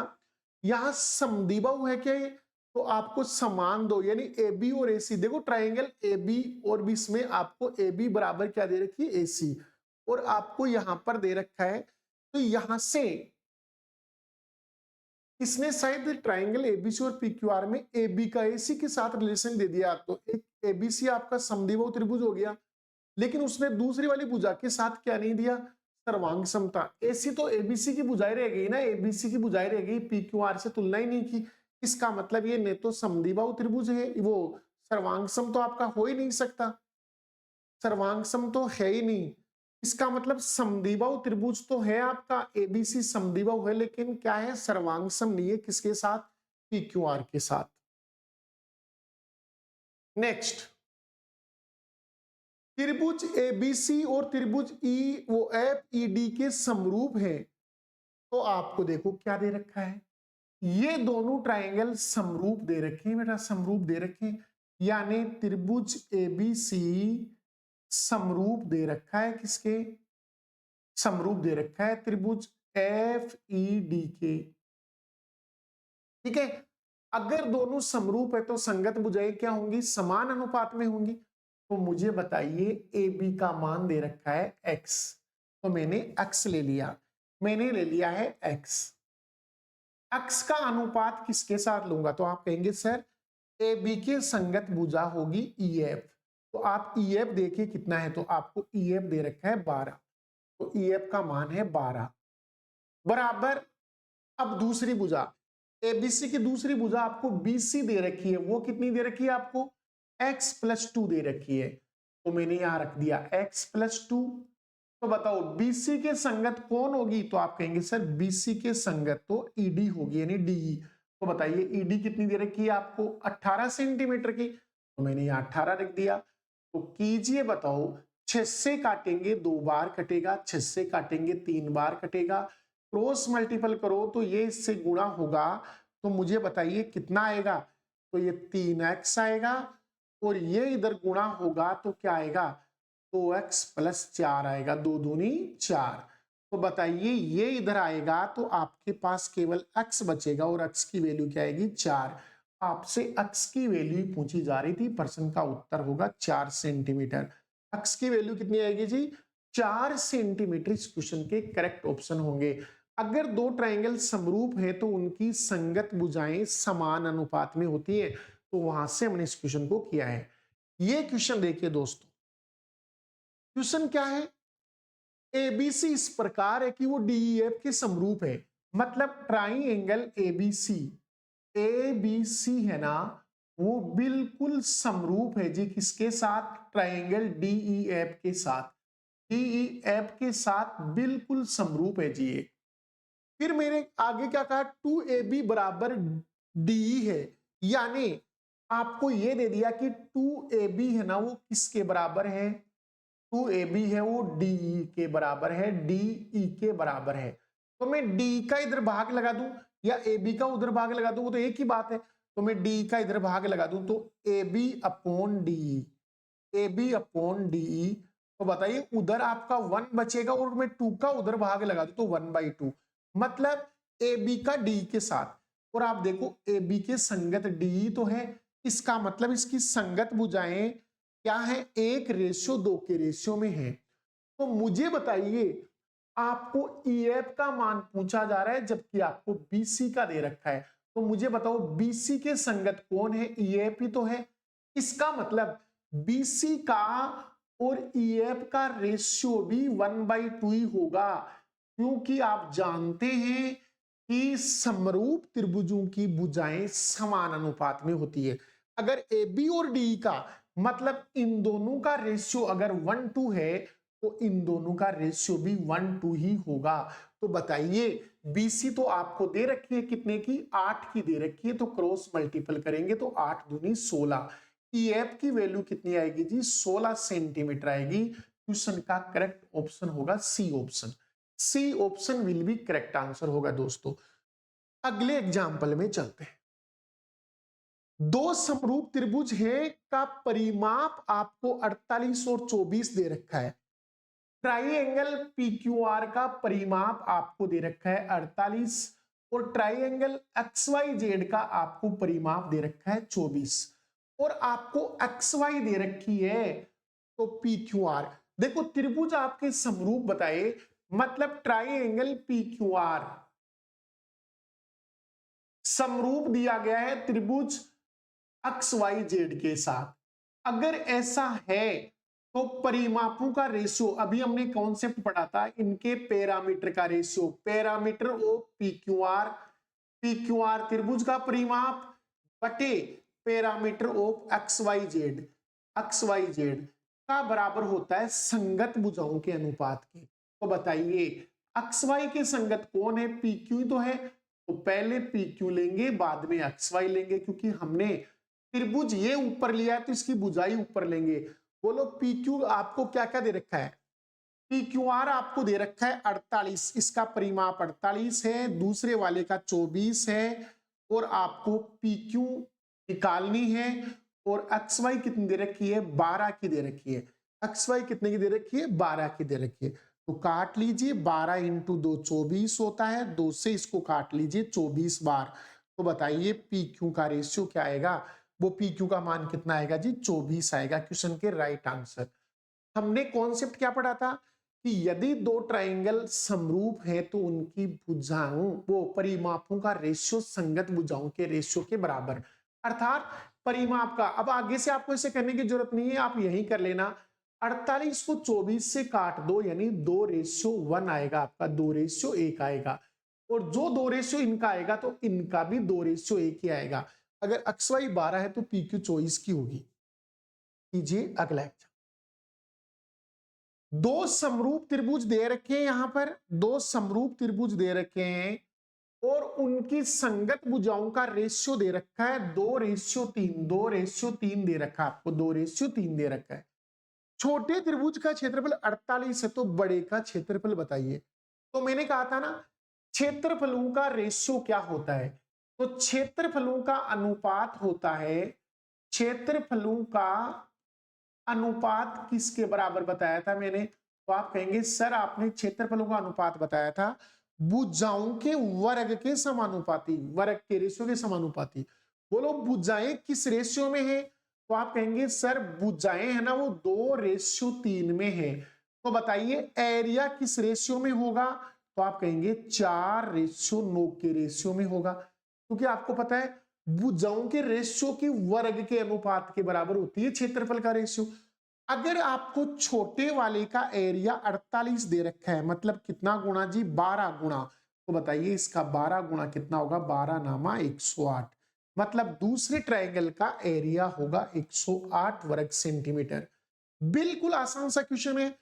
यहां समद्विबाहु है क्या? तो आपको समान दो यानी ए बी और ए सी। देखो ट्राइंगल ए बी और बी में आपको ए बी बराबर क्या दे रखी है? ए सी। और आपको यहां पर दे रखा है, तो यहां से इसने शायद ट्राइंगल एबीसी और पीक्यूआर में एबी का एसी के साथ रिलेशन दे दिया। तो एक एबीसी आपका समद्विबाहु त्रिभुज हो गया, लेकिन उसने दूसरी वाली भुजा के साथ क्या नहीं दिया? सर्वांग समता। एसी तो एबीसी की भुजाएं रह गई ना, एबीसी की भुजाएं रह गई, पीक्यूआर से तुलना ही नहीं की। इसका मतलब ये न तो समद्विबाहु त्रिभुज है, वो सर्वांग सम तो आपका हो ही नहीं सकता, सर्वांग सम तो है ही नहीं। इसका मतलब समद्विबाहु त्रिभुज तो है आपका, एबीसी समद्विबाहु है, लेकिन क्या है? सर्वांग सम नहीं है। किसके साथ? पीक्यूआर के साथ। नेक्स्ट, त्रिभुज एबीसी और त्रिभुज ई वो एफ ई डी के समरूप है। तो आपको देखो क्या दे रखा है, ये दोनों ट्राइंगल समरूप दे रखे हैं बेटा, समरूप दे रखे हैं। यानी त्रिभुज एबीसी समरूप दे रखा है किसके? समरूप दे रखा है त्रिभुज एफ ई डी के। ठीक है, अगर दोनों समरूप है तो संगत भुजाएं क्या होंगी? समान अनुपात में होंगी। तो मुझे बताइए ए बी का मान दे रखा है एक्स, तो मैंने एक्स ले लिया, मैंने ले लिया है एक्स। एक्स का अनुपात किसके साथ लूंगा? तो आप कहेंगे सर ए बी के संगत भुजा होगी ई एफ। तो आप ई एफ देखिए कितना है, तो आपको ई एफ दे रखा है 12, तो ई एफ का मान है 12 बराबर। अब दूसरी भुजा एबीसी की दूसरी भुजा आपको बीसी दे रखी है, वो कितनी दे रखी है आपको? x प्लस 2 दे रखी है। तो मैंने यहां रख दिया x प्लस 2। तो बताओ बीसी के संगत कौन होगी? तो आप कहेंगे सर बीसी के संगत तो ईडी होगी यानी डी। तो बताइए ईडी कितनी दे रखी है आपको? 18 सेंटीमीटर की। तो मैंने यहां 18 रख दिया। तो कीजिए बताओ, 6 से काटेंगे 2 बार कटेगा, 6 से काटेंगे 3 बार कटेगा, क्रॉस मल्टीपल करो तो ये इससे गुणा होगा। तो मुझे बताइए कितना आएगा? तो ये 3x आएगा और ये इधर गुणा होगा तो क्या आएगा? 2x प्लस 4 आएगा, 2 दूनी 4। तो बताइए ये इधर आएगा तो आपके पास केवल x बचेगा और x की वैल्यू क्या आएगी? 4। आपसे x की वैल्यू पूछी जा रही थी, प्रश्न का उत्तर होगा 4 सेंटीमीटर। x की वैल्यू कितनी आएगी जी? 4 सेंटीमीटर इस क्वेश्चन के करेक्ट ऑप्शन होंगे। अगर दो ट्राइंगल समरूप है तो उनकी संगत भुजाएं समान अनुपात में होती है। तो वहां से हमने इस क्वेश्चन को किया है। ये क्वेश्चन देखिए दोस्तों, क्वेश्चन क्या है? एबीसी इस प्रकार है कि वो डीईएफ के समरूप है। मतलब ट्राइंगल एबीसी, एबीसी है ना, वो बिल्कुल समरूप है जी किसके साथ? ट्राइंगल डीईएफ के साथ, डीईएफ के साथ बिल्कुल समरूप है जी ये। फिर मैंने आगे क्या कहा? 2ab बराबर डी है, यानी आपको ये दे दिया कि 2ab है ना वो किसके बराबर है? 2ab है वो डी के बराबर है, डी के बराबर है। तो मैं डी का इधर भाग लगा दूं या ab का उधर भाग लगा दूं, वो तो एक ही बात है। तो मैं डी का इधर भाग लगा दूं तो ab upon D, ab upon D. तो बताइए उधर आपका 1 बचेगा और मैं 2 का उधर भाग लगा दूं तो 1/2। मतलब ए बी का डी के साथ, और आप देखो ए बी के संगत डी तो है, इसका मतलब इसकी संगत भुजाएं क्या है? 1:2 के रेशियो में है। तो मुझे बताइए आपको ईएफ का मान पूछा जा रहा है जबकि आपको बीसी का दे रखा है। तो मुझे बताओ बीसी के संगत कौन है? ईएफ ही तो है। इसका मतलब बीसी का और ईएफ का रेशियो भी 1/2 ही होगा, क्योंकि आप जानते हैं कि समरूप त्रिभुजों की भुजाएं समान अनुपात में होती है। अगर ए बी और डी का मतलब इन दोनों का रेशियो अगर 1:2 है तो इन दोनों का रेशियो भी 1:2 ही होगा। तो बताइए बीसी तो आपको दे रखी है कितने की? 8 की दे रखी है, तो क्रॉस मल्टीपल करेंगे तो 8 दूनी 16। ईएफ की वैल्यू कितनी आएगी जी? 16 सेंटीमीटर आएगी। क्वेश्चन का करेक्ट ऑप्शन होगा C option. C option will be correct answer होगा दोस्तों। अगले एग्जाम्पल में चलते हैं। दो समरूप त्रिभुज है का परिमाप आपको 48 और 24 दे रखा है। ट्राइएंगल पीक्यूआर का परिमाप आपको दे रखा है 48 और ट्राइएंगल एक्सवाईजेड का आपको परिमाप दे रखा है 24 और आपको एक्सवाई दे रखी है तो पीक्यूआर। देखो त्रिभुज आपके समरूप बताए, मतलब ट्राइएंगल पीक्यूआर समरूप दिया गया है त्रिभुज एक्स वाई जेड के साथ। अगर ऐसा है तो परिमापों का रेशियो, अभी हमने कॉन्सेप्ट पढ़ा था इनके पैरामीटर का ratio, parameter of PQR, PQR त्रिभुज का परिमाप बटे parameter of X Y Z, X Y Z का बराबर होता है संगत भुजाओं के अनुपात के। तो बताइए एक्स वाई के संगत कौन है? पीक्यू तो है, तो पहले पीक्यू लेंगे बाद में एक्स वाई लेंगे, क्योंकि हमने त्रिभुज ये ऊपर लिया है तो इसकी भुजाई ऊपर लेंगे। बोलो पीक्यू आपको क्या क्या दे रखा है? पीक्यूआर आपको दे रखा है 48, इसका परिमाप 48 है, दूसरे वाले का 24 है और आपको पीक्यू निकालनी है। और एक्स वाई कितनी दे रखी है? 12 की दे रखी है। एक्स वाई कितने की दे रखी है? 12 की दे रखी है। तो काट लीजिए, 12 इंटू 2 24 होता है, 2 से इसको काट लीजिए 24 बार। तो बताइए पी क्यू का रेशियो क्या आएगा? वो पी क्यू का मान कितना आएगा जी? 24 आएगा। क्वेश्चन के राइट आंसर। हमने कॉन्सेप्ट क्या पढ़ा था कि यदि दो ट्राइंगल समरूप हैं तो उनकी भुजाओं वो परिमापों का रेशियो संगत भुजाओं के रेशियो के बराबर, अर्थात परिमाप का। अब आगे से आपको इसे करने की जरूरत नहीं है, आप यही कर लेना। 48 को 24 से काट दो, यानी 2:1 आएगा आपका, 2:1 आएगा। और जो 2:1 इनका आएगा तो इनका भी 2:1 ही आएगा। अगर एक्स वाई 12 है तो पी क्यू 24 की होगी। कीजिए अगला एग्जाम्पल। दो समरूप त्रिभुज दे रखे हैं, यहां पर दो समरूप त्रिभुज दे रखे हैं और उनकी संगत भुजाओं का रेशियो दे रखा है 2:3, 2:3 दे रखा है आपको, 2:3 दे रखा है। छोटे त्रिभुज का क्षेत्रफल 48 है तो बड़े का क्षेत्रफल बताइए। तो मैंने कहा था ना क्षेत्रफलों का रेशियो क्या होता है? तो क्षेत्रफलों का अनुपात होता है, क्षेत्रफलों का अनुपात किसके बराबर बताया था मैंने? तो आप कहेंगे सर आपने क्षेत्रफलों का अनुपात बताया था भुजाओं के वर्ग के समानुपाती, वर्ग के रेशियो के समानुपाती। बोलो भुजाएं किस रेशियो में है? तो आप कहेंगे सर भुजाएं है ना वो 2:3 में है। तो बताइए एरिया किस रेशियो में होगा? तो आप कहेंगे 4:9 के रेशियो में होगा, क्योंकि आपको पता है भुजाओं के रेशियो की वर्ग के अनुपात के बराबर होती है क्षेत्रफल का रेशियो। अगर आपको छोटे वाले का एरिया 48 दे रखा है, मतलब कितना गुना जी? 12 गुना। तो बताइए इसका 12 गुना कितना होगा? 12 नामा 108, मतलब दूसरे ट्रायंगल का एरिया होगा 108 वर्ग सेंटीमीटर। बिल्कुल आसान सा क्वेश्चन है।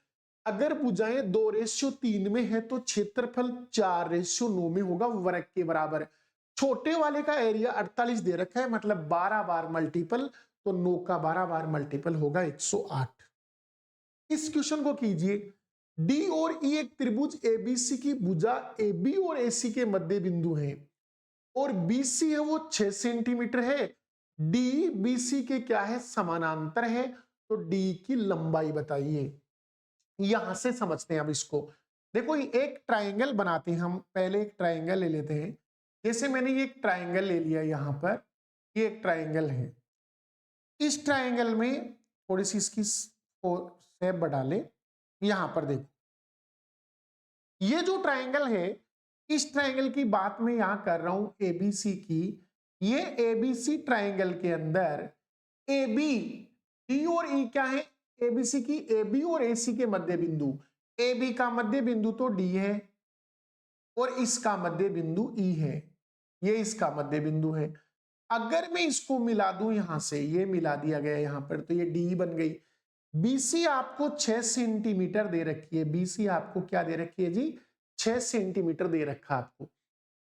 अगर भुजाएं 2:3 में है तो क्षेत्रफल 4:9 में होगा, वर्ग के बराबर। छोटे वाले का एरिया 48 दे रखा है, मतलब 12 बार मल्टीपल, तो 9 का 12 बार मल्टीपल होगा 108। इस क्वेश्चन को कीजिए। डी और ई एक त्रिभुज एबीसी की भुजा एबी और एसी के मध्य बिंदु है और बीसी है वो 6 सेंटीमीटर है। डी बीसी के क्या है? समानांतर है। तो डी की लंबाई बताइए। यहां से समझते हैं अब इसको। देखो एक ट्राइंगल बनाते हैं हम, पहले एक ट्राइंगल ले लेते हैं। जैसे मैंने ये एक ट्राइंगल ले लिया, यहां पर ये एक ट्राइंगल है। इस ट्राइंगल में थोड़ी सी इसकी शेप बढ़ा ले। यहां पर देखो ये जो ट्रायंगल है, इस ट्रायंगल की बात मैं यहां कर रहा हूं एबीसी की। ये एबीसी ट्रायंगल के अंदर ए बी, डी और ई क्या है, एबीसी की ए बी और ए सी के मध्य बिंदु, ए बी का मध्य बिंदु तो डी है और इसका मध्य बिंदु ई है, ये इसका मध्य बिंदु है। अगर मैं इसको मिला दूं यहां से, ये मिला दिया गया यहां पर, तो ये डी बन गई। बीसी आपको 6 सेंटीमीटर दे रखी है, बीसी आपको क्या दे रखी है जी, 6 सेंटीमीटर दे रखा आपको।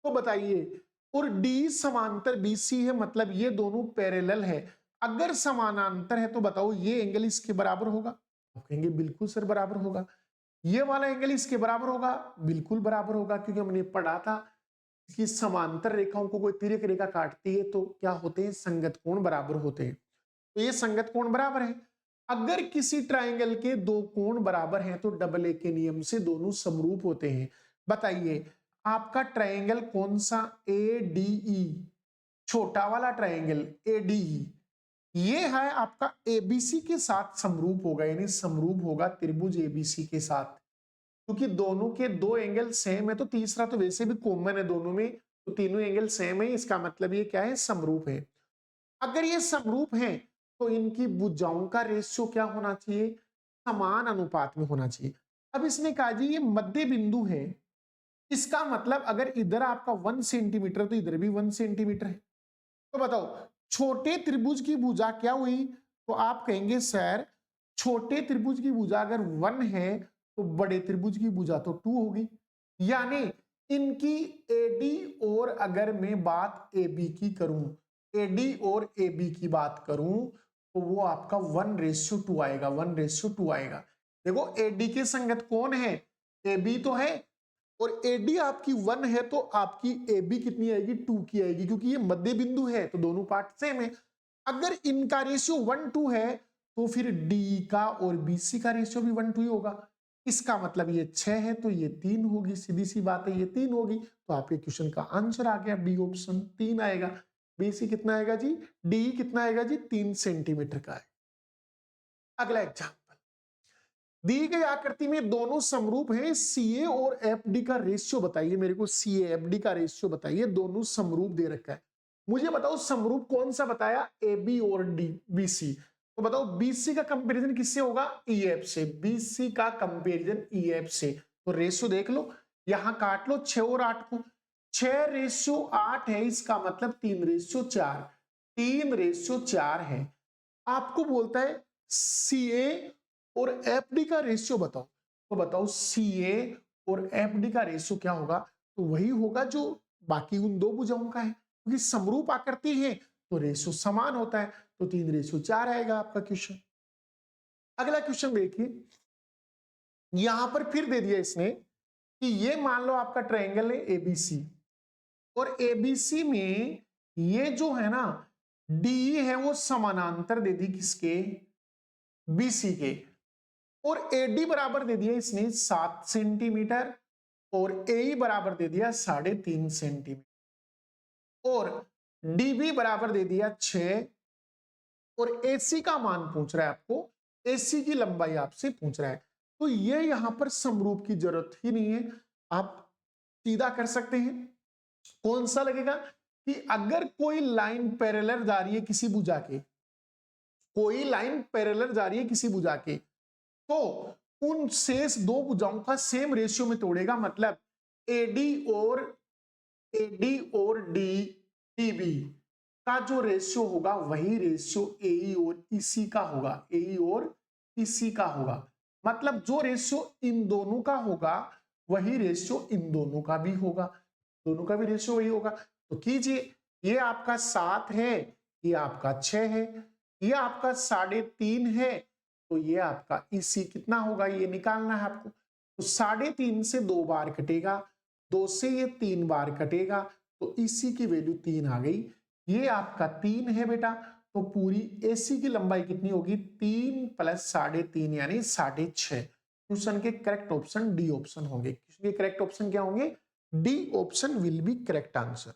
तो बताइए, और डी समांतर बीसी है, मतलब ये दोनों पैरेलल है। अगर समानांतर है तो बताओ ये एंगल इसके बराबर होगा? आप कहेंगे बिल्कुल सर बराबर होगा। ये वाला एंगल इसके बराबर होगा? बिल्कुल बराबर होगा, क्योंकि हमने पढ़ा था कि समांतर रेखाओं को कोई तिर्यक रेखा काटती है तो क्या होते हैं, संगत कोण बराबर होते हैं। तो ये संगत कोण बराबर है। अगर किसी ट्रायंगल के दो कोण बराबर हैं तो डबल ए के नियम से दोनों समरूप होते हैं। बताइए आपका ट्रायंगल कौन सा, ए डी ई, छोटा वाला ट्रायंगल ए डी ई, ये है आपका एबीसी के साथ समरूप होगा, यानी समरूप होगा त्रिभुज एबीसी के साथ, क्योंकि दोनों के दो एंगल सेम है। तो तीसरा तो वैसे भी कॉमन है दोनों में, तो तीनों एंगल सेम है, इसका मतलब ये क्या है, समरूप है। अगर ये समरूप है तो इनकी भुजाओं का रेशियो क्या होना चाहिए, समान अनुपात में होना चाहिए। अब इसने कहा जी ये मध्य बिंदु है, इसका मतलब अगर इधर आपका 1 सेंटीमीटर तो इधर भी 1 सेंटीमीटर है। तो बताओ छोटे त्रिभुज की भुजा क्या हुई, तो आप कहेंगे सर छोटे त्रिभुज की भुजा अगर 1 है तो बड़े त्रिभुज की भुजा तो 2 होगी। यानी इनकी एडी और अगर मैं बात एबी की करूं, एडी और एबी की बात करूं तो वो आपका 1:2 आएगा, 1:2 आएगा। देखो एडी के संगत कौन है, एबी तो है, और एडी आपकी 1 है तो आपकी एबी कितनी आएगी, 2 की आएगी, क्योंकि ये मध्य बिंदु है तो दोनों पार्ट सेम है। अगर इनका रेशियो 1:2 है तो फिर डी का और बीसी का रेशियो भी 1:2 ही होगा। इसका मतलब ये 6 है तो ये 3 होगी, सीधी सी बात है ये 3 होगी। तो आपके क्वेश्चन का आंसर आ गया बी ऑप्शन 3 आएगा। बीसी कितना आएगा जी, डी कितना आएगा जी, 3 सेंटीमीटर का है। अगला एग्जाम्पल, दी गई आकृति में दोनों समरूप हैं, सीए और एफडी का रेशियो बताइए मेरे को, सीए एफडी का रेशियो बताइए, दोनों समरूप दे रखा है। मुझे बताओ समरूप कौन सा बताया, ए बी और डी बीसी। तो बताओ बीसी का कंपैरिजन किससे होगा, ईएफ से, बीसी का कंपैरिजन ईएफ से। तो रेशियो देख लो, यहां काट लो 6 और 8 को, 6:8 है, इसका मतलब 3:4, 3:4 है। आपको बोलता है सीए और एफडी का रेशियो बताओ, तो बताओ सीए और एफडी का रेशियो क्या होगा, तो वही होगा जो बाकी उन दो भुजाओं का है, क्योंकि समरूप आकृति है तो रेशियो समान होता है, तो 3:4 आएगा आपका क्वेश्चन। अगला क्वेश्चन देखिए, यहां पर फिर दे दिया इसने कि ये मान लो आपका ट्रायंगल है एबीसी, और एबीसी में ये जो है ना डी है वो समानांतर दे दी किसके, बीसी के, और एडी बराबर दे दिया इसने 7 सेंटीमीटर और ए बराबर दे दिया 3.5 सेंटीमीटर, और डीबी बराबर दे दिया 6, और एसी का मान पूछ रहा है आपको, एसी की लंबाई आपसे पूछ रहा है। तो ये यहां पर समरूप की जरूरत ही नहीं है, आप सीधा कर सकते हैं। कौन सा लगेगा कि अगर कोई लाइन पैरेलल जा रही है किसी भुजा के, कोई लाइन पैरेलल जा रही है किसी भुजा के, तो उन शेष दो भुजाओं का सेम रेशियो में तोड़ेगा, मतलब एडी और डीबी का जो रेशियो होगा वही रेशियो एई और ईसी का होगा, एई और ईसी का होगा। मतलब जो रेशियो इन दोनों का होगा वही रेशियो इन दोनों का भी होगा, दोनों का भी रेशियो वही होगा। तो कीजिए, ये आपका 7 है, ये आपका 6 है, ये आपका 3.5 है, तो ये आपका इसी कितना होगा ये निकालना है आपको। तो 3.5 से 2 बार कटेगा, 2 से ये 3 बार कटेगा, तो इसी की वैल्यू 3 आ गई। ये आपका 3 है बेटा, तो पूरी एसी की लंबाई कितनी होगी, 3 + 3.5 यानी 6.5। क्वेश्चन के करेक्ट ऑप्शन डी ऑप्शन होंगे। क्वेश्चन के करेक्ट ऑप्शन क्या होंगे, D option will be correct answer.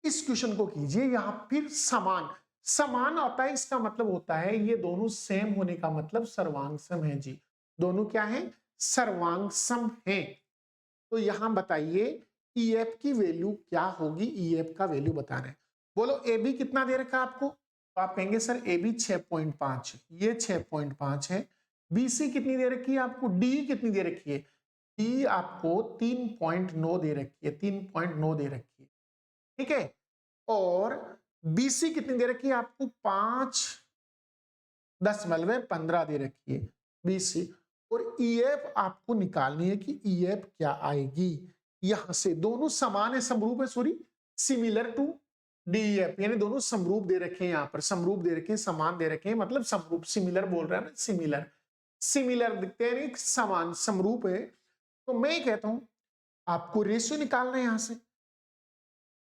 इस क्वेश्चन को कीजिए, यहां फिर समान, समान होता है इसका मतलब होता है ये दोनों सेम होने का मतलब सर्वांग सम है जी, दोनों क्या है, सर्वांग सम है। तो यहां बताइए ईएफ की वैल्यू क्या होगी, ईएफ का वैल्यू बताना है। बोलो ए बी कितना दे रखा है आपको, तो आप कहेंगे सर ए बी 6.5, ये 6.5 है। बी सी कितनी दे रखी है आपको, डी कितनी दे रखी है, डी आपको 3.9 दे रखी है, 3.9 दे रखी है, ठीक है। और बीसी कितनी दे रखी है आपको, 5.15 दे रखी है बीसी। और ईएफ आपको निकालनी है कि ईएफ क्या आएगी। यहां से दोनों समान है, समरूप है, सॉरी सिमिलर टू डीईएफ, यानी दोनों समरूप दे रखे हैं, यहां पर समरूप दे रखे हैं, समान दे रखे हैं, मतलब समरूप, सिमिलर बोल रहा है ना, सिमिलर सिमिलर दिखते हैं, समान समरूप है। तो मैं कहता हूं आपको रेशियो निकालना है, यहां से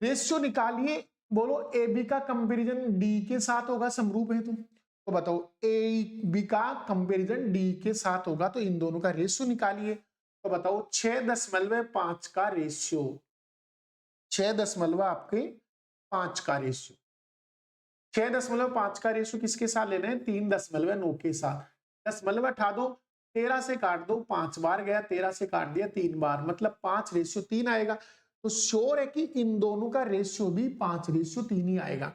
रेशियो निकालिए। बोलो ए बी का कंपैरिजन डी के साथ होगा, समरूप है तो बताओ ए बी का कंपैरिजन डी के साथ होगा, तो इन दोनों का रेशियो निकालिए। तो बताओ 6.5 का रेशियो, 6 आपके 5 का रेशियो, 6.5 का रेशियो किसके साथ लेना है, 3.9 के साथ। दशमलव हटा दो, 13 से काट दो, 5 बार गया, 13 से काट दिया 3 बार, मतलब 5:3 आएगा। तो श्योर है कि इन दोनों का रेशियो भी 5:3 ही आएगा।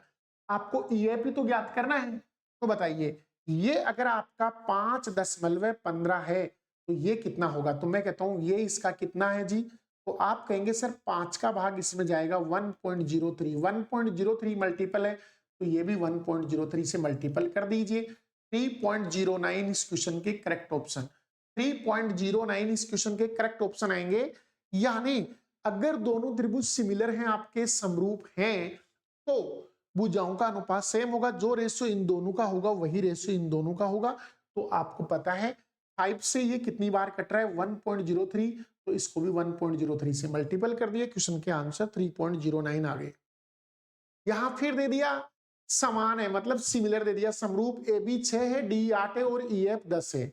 आपको ईएपी तो ज्ञात करना है, तो बताइए ये अगर आपका 5.15 है तो ये कितना होगा। तो मैं कहता हूं ये इसका कितना है जी, तो आप कहेंगे सर 5 का भाग इसमें जाएगा 1.03, 1.03 मल्टीपल है, तो ये भी 1.03 से मल्टीपल कर दीजिए। 3.09 इस क्वेश्चन के करेक्ट ऑप्शन, 3.09 इस क्वेश्चन के करेक्ट ऑप्शन आएंगे। यानी अगर दोनों त्रिभुज सिमिलर हैं, आपके समरूप हैं, तो भुजाओं का अनुपात सेम होगा, जो रेशियो इन दोनों का होगा वही रेशियो इन दोनों का होगा। तो आपको पता है 5 से ये कितनी बार कट रहा है, 1.03, तो इसको भी 1.03 से मल्टीपल कर दिया, क्वेश्चन के आंसर 3.09 आ गए। यहां फिर दे दिया समान है, मतलब सिमिलर दे दिया, समरूप ए बी 6 है, डी 8 है और ई एफ 10 है,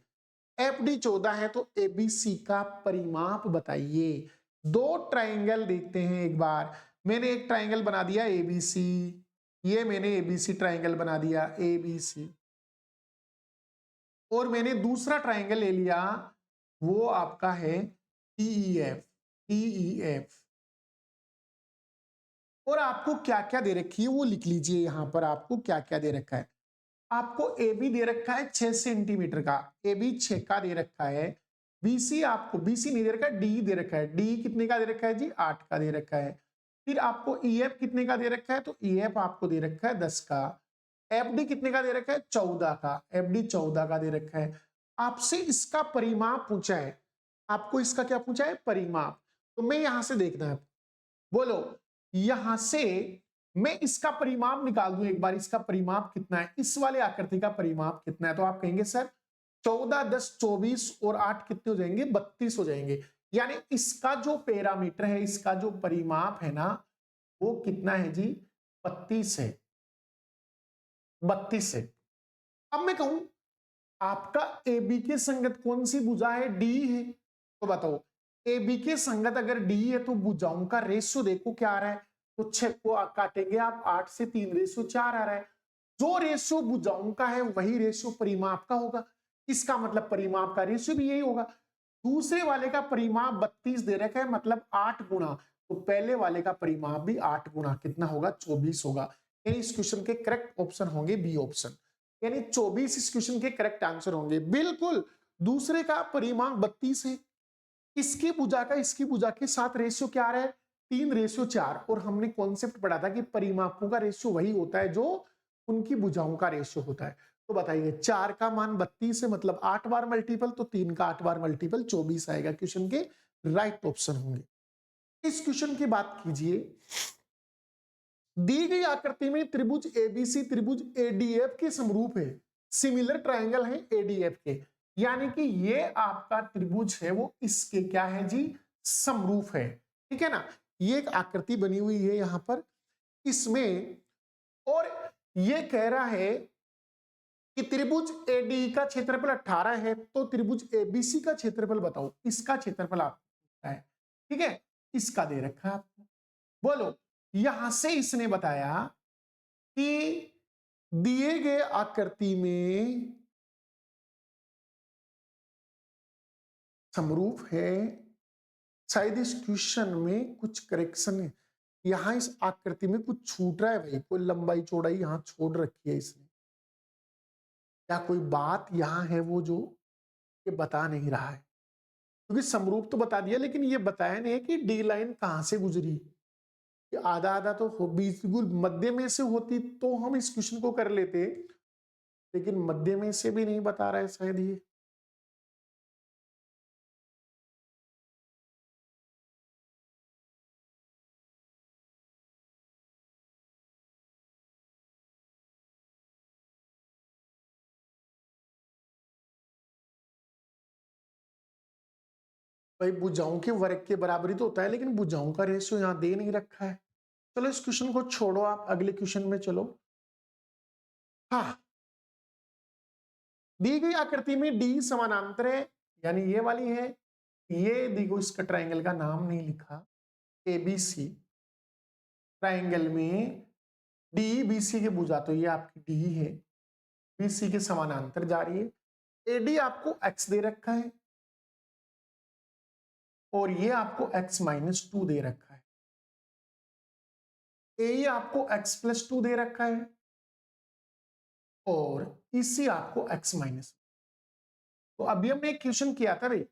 एफ डी 14 है, तो ए बी सी का परिमाप बताइए। दो ट्राइंगल देखते हैं एक बार। मैंने एक ट्राइंगल बना दिया एबीसी, ये मैंने एबीसी ट्राइंगल बना दिया एबीसी, और मैंने दूसरा ट्राइंगल ले लिया, वो आपका है टीईएफ, टीईएफ। और आपको क्या क्या दे रखी है वो लिख लीजिए, यहां पर आपको क्या क्या दे रखा है। आपको ए बी दे रखा है 6 सेंटीमीटर का, ए बी 6 का दे रखा है। बीसी आपको, बीसी नहीं दे रखा है, डी दे रखा है, डी कितने का दे रखा है जी, 8 का दे रखा है। फिर आपको ईएफ कितने का दे रखा है, तो ईएफ आपको दे रखा है 10 का। एफडी कितने का दे रखा है, 14 का, एफडी 14 का दे रखा है। आपसे इसका परिमाप पूछा है, आपको इसका क्या पूछा है, परिमाप। तो मैं यहां से देखना है, बोलो यहां से मैं इसका परिमाप निकाल दूं एक बार, इसका परिमाप कितना है, इस वाले आकृति का परिमाप कितना है। तो आप कहेंगे सर 14, 10, 24 और 8 कितने हो जाएंगे, 32 हो जाएंगे। यानी इसका जो पैरामीटर है, इसका जो परिमाप है ना, वो कितना है जी, 32 है, 32 है। अब मैं कहूं आपका ए बी के संगत कौन सी भुजा है, डी है, तो बताओ ए बी के संगत अगर डी है तो भुजाओं का रेशियो देखो क्या आ रहा है, तो 6 को काटेंगे आप, 8 से 3:4 आ रहा है। जो रेशियो भुजाओं का है वही रेशियो परिमाप का होगा, इसका मतलब परिमाप का रेशियो भी यही होगा। दूसरे वाले का परिमाप 32 दे रखा है, मतलब 8 गुना, तो पहले वाले का परिमाप भी 8 गुना कितना होगा, 24 होगा। यानी इस क्वेश्चन के करेक्ट ऑप्शन होंगे बी ऑप्शन, यानी 24 इस क्वेश्चन के करेक्ट आंसर होंगे। बिल्कुल दूसरे का परिमाप 32 है, इसकी भुजा का इसकी भुजा के साथ रेशियो क्या आ रहा है, 3:4। और हमने कॉन्सेप्ट पढ़ा था कि परिमापों का रेशियो वही होता है जो उनकी भुजाओं का रेशियो होता है। तो बताइए 4 का मान 32 है, मतलब 8 बार मल्टीपल, तो 3 का 8 बार मल्टीपल 24 आएगा, क्वेश्चन के राइट ऑप्शन होंगे। इस क्वेश्चन की बात कीजिए, दी गई आकृति में त्रिभुज एबीसी त्रिभुज एडीएफ के समरूप है, सिमिलर ट्रायंगल है एडीएफ के, यानी कि ये आपका त्रिभुज है वो इसके क्या है जी, समरूप है, ठीक है ना। ये एक आकृति बनी हुई है यहां पर इसमें, और ये कह रहा है कि त्रिभुज एडी का क्षेत्रफल 18 है, तो त्रिभुज एबीसी का क्षेत्रफल बताओ, इसका क्षेत्रफल आपको है, ठीक है, इसका दे रखा है आपको। बोलो यहां से इसने बताया कि दिए गए आकृति में समरूप है, शायद इस क्वेश्चन में कुछ करेक्शन है, यहाँ इस आकृति में कुछ छूट रहा है भाई, कोई लंबाई चौड़ाई यहाँ छोड़ रखी है इसने, या कोई बात यहाँ है वो जो ये बता नहीं रहा है, क्योंकि समरूप तो बता दिया लेकिन ये बताया नहीं है कि डी लाइन कहाँ से गुजरी। ये आधा आधा तो हो, बिल्कुल मध्य में से होती तो हम इस क्वेश्चन को कर लेते, लेकिन मध्य में से भी नहीं बता रहा है शायद ये। भाई भुजाओं के वर्ग के बराबरी तो होता है, लेकिन भुजाओं का रेशियो यहाँ दे नहीं रखा है। चलो इस क्वेश्चन को छोड़ो, आप अगले क्वेश्चन में चलो। हाँ, दी गई आकृति में डी समानांतर है, यानी ये वाली है, ये देखो इसका ट्रायंगल का नाम नहीं लिखा, एबीसी ट्रायंगल में डी बीसी के भुजा, तो ये आपकी डी है, बीसी के समानांतर जा रही है। एडी आपको एक्स दे रखा है और ये आपको x -2 दे रखा है, ए आपको x +2 दे रखा है और इसी आपको x माइनस। तो अभी हमने एक क्वेश्चन किया था भाई,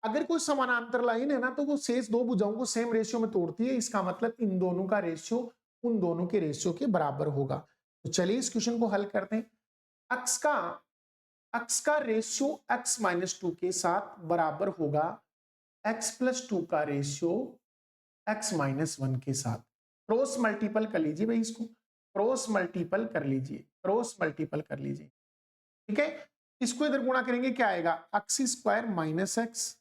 अगर कोई समानांतर लाइन है ना तो वो शेष दो भुजाओं को सेम रेशियो में तोड़ती है, इसका मतलब इन दोनों का रेशियो उन दोनों के रेशियो के बराबर होगा। तो चलिए इस क्वेश्चन को हल करते हैं। x का रेशियो x -2 के साथ बराबर होगा x +2 का रेशियो x -1 के साथ। क्रॉस मल्टीपल कर लीजिए भाई, इसको क्रॉस मल्टीपल कर लीजिए, क्रॉस मल्टीपल कर लीजिए, ठीक है। इसको इधर गुणा करेंगे क्या आएगा, x² - x,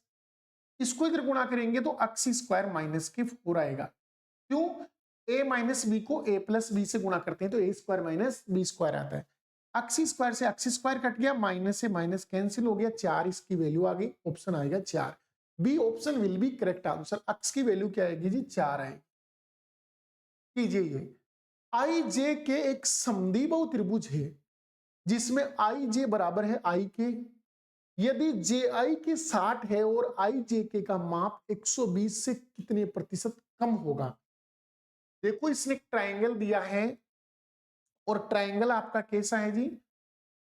इसको इधर गुणा करेंगे तो x² - 4 आएगा। क्यों, a माइनस बी को a प्लस बी से गुणा करते हैं तो a² - b² आता है। x² से x² कट गया, माइनस से माइनस कैंसिल हो गया, 4 इसकी वैल्यू आ गई, ऑप्शन आएगा 4, B option will be correct answer. x की वैल्यू क्या आएगी जी, 4 आएगी। कीजिए ये आई जे के एक समद्विबाहु त्रिभुज है जिसमें आई जे बराबर है आई के, यदि जे आई के 60 है और आई जे के का माप 120 से कितने प्रतिशत कम होगा। देखो इसने ट्रायंगल दिया है और ट्रायंगल आपका कैसा है जी,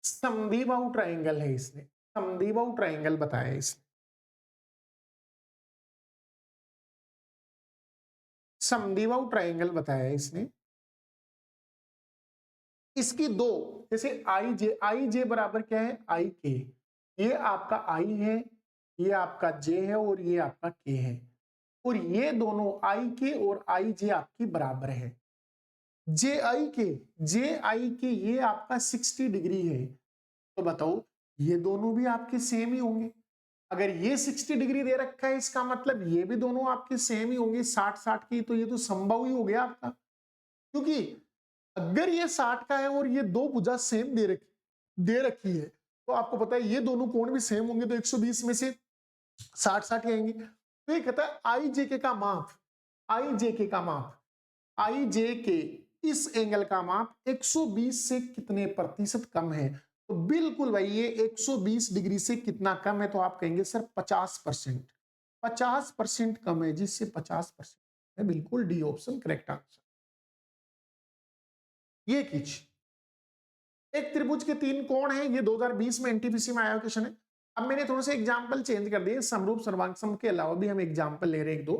समद्विबाहु ट्रायंगल है, इसने समद्विबाहु ट्रायंगल बताया इसने, समद्विबाहु ट्रायंगल बताया इसने। इसकी दो, जैसे आई जे बराबर क्या है आई के, ये आपका आई है, ये आपका जे है और ये आपका के है, और ये दोनों आई के और आई जे आपकी बराबर है। जे आई के ये आपका 60 डिग्री है, तो बताओ ये दोनों भी आपके सेम ही होंगे। अगर ये 60 डिग्री दे रखा है इसका मतलब ये भी दोनों आपके सेम ही होंगे 60-60 की, तो ये तो संभव ही हो गया आपका, क्योंकि अगर ये 60 का है और ये दो भुजा सेम दे रखी है तो आपको पता है ये दोनों कोण भी सेम होंगे, तो 120 में से 60-60 आएंगे। तो ये कहता है आई जे के का माप, आई जे के का माप, आई जे के इस एंगल का माप 120 से कितने प्रतिशत कम है। तो बिल्कुल भाई ये 120 डिग्री से कितना कम है, तो आप कहेंगे सर 50%, 50% कम है, जिससे 50% है, बिल्कुल डी ऑप्शन करेक्ट आंसर। ये कीजिए, एक त्रिभुज के 3 कोण हैं, ये 2020 में एनटीपीसी में आया क्वेश्चन है। अब मैंने थोड़ा सा एग्जांपल चेंज कर दिए, समरूप सर्वांग सम के अलावा भी हम एग्जांपल ले रहे हैं, एक दो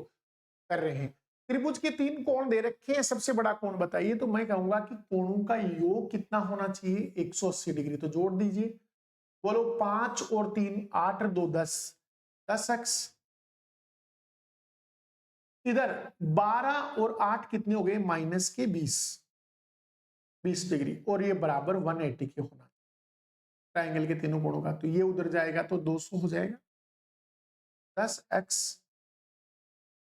कर रहे हैं। त्रिभुज के 3 कोण दे रखे हैं, सबसे बड़ा कोण बताइए, तो मैं कहूंगा कि कोणों का योग कितना होना चाहिए, 180 डिग्री, तो जोड़ दीजिए, बोलो 5 और 3 8 और 2 10, 10x, इधर 12 और 8 कितने हो गए -20 डिग्री, और ये बराबर 180 के होना ट्रायंगल के तीनों कोणों का, तो ये उधर जाएगा तो 200 हो जाएगा, 10x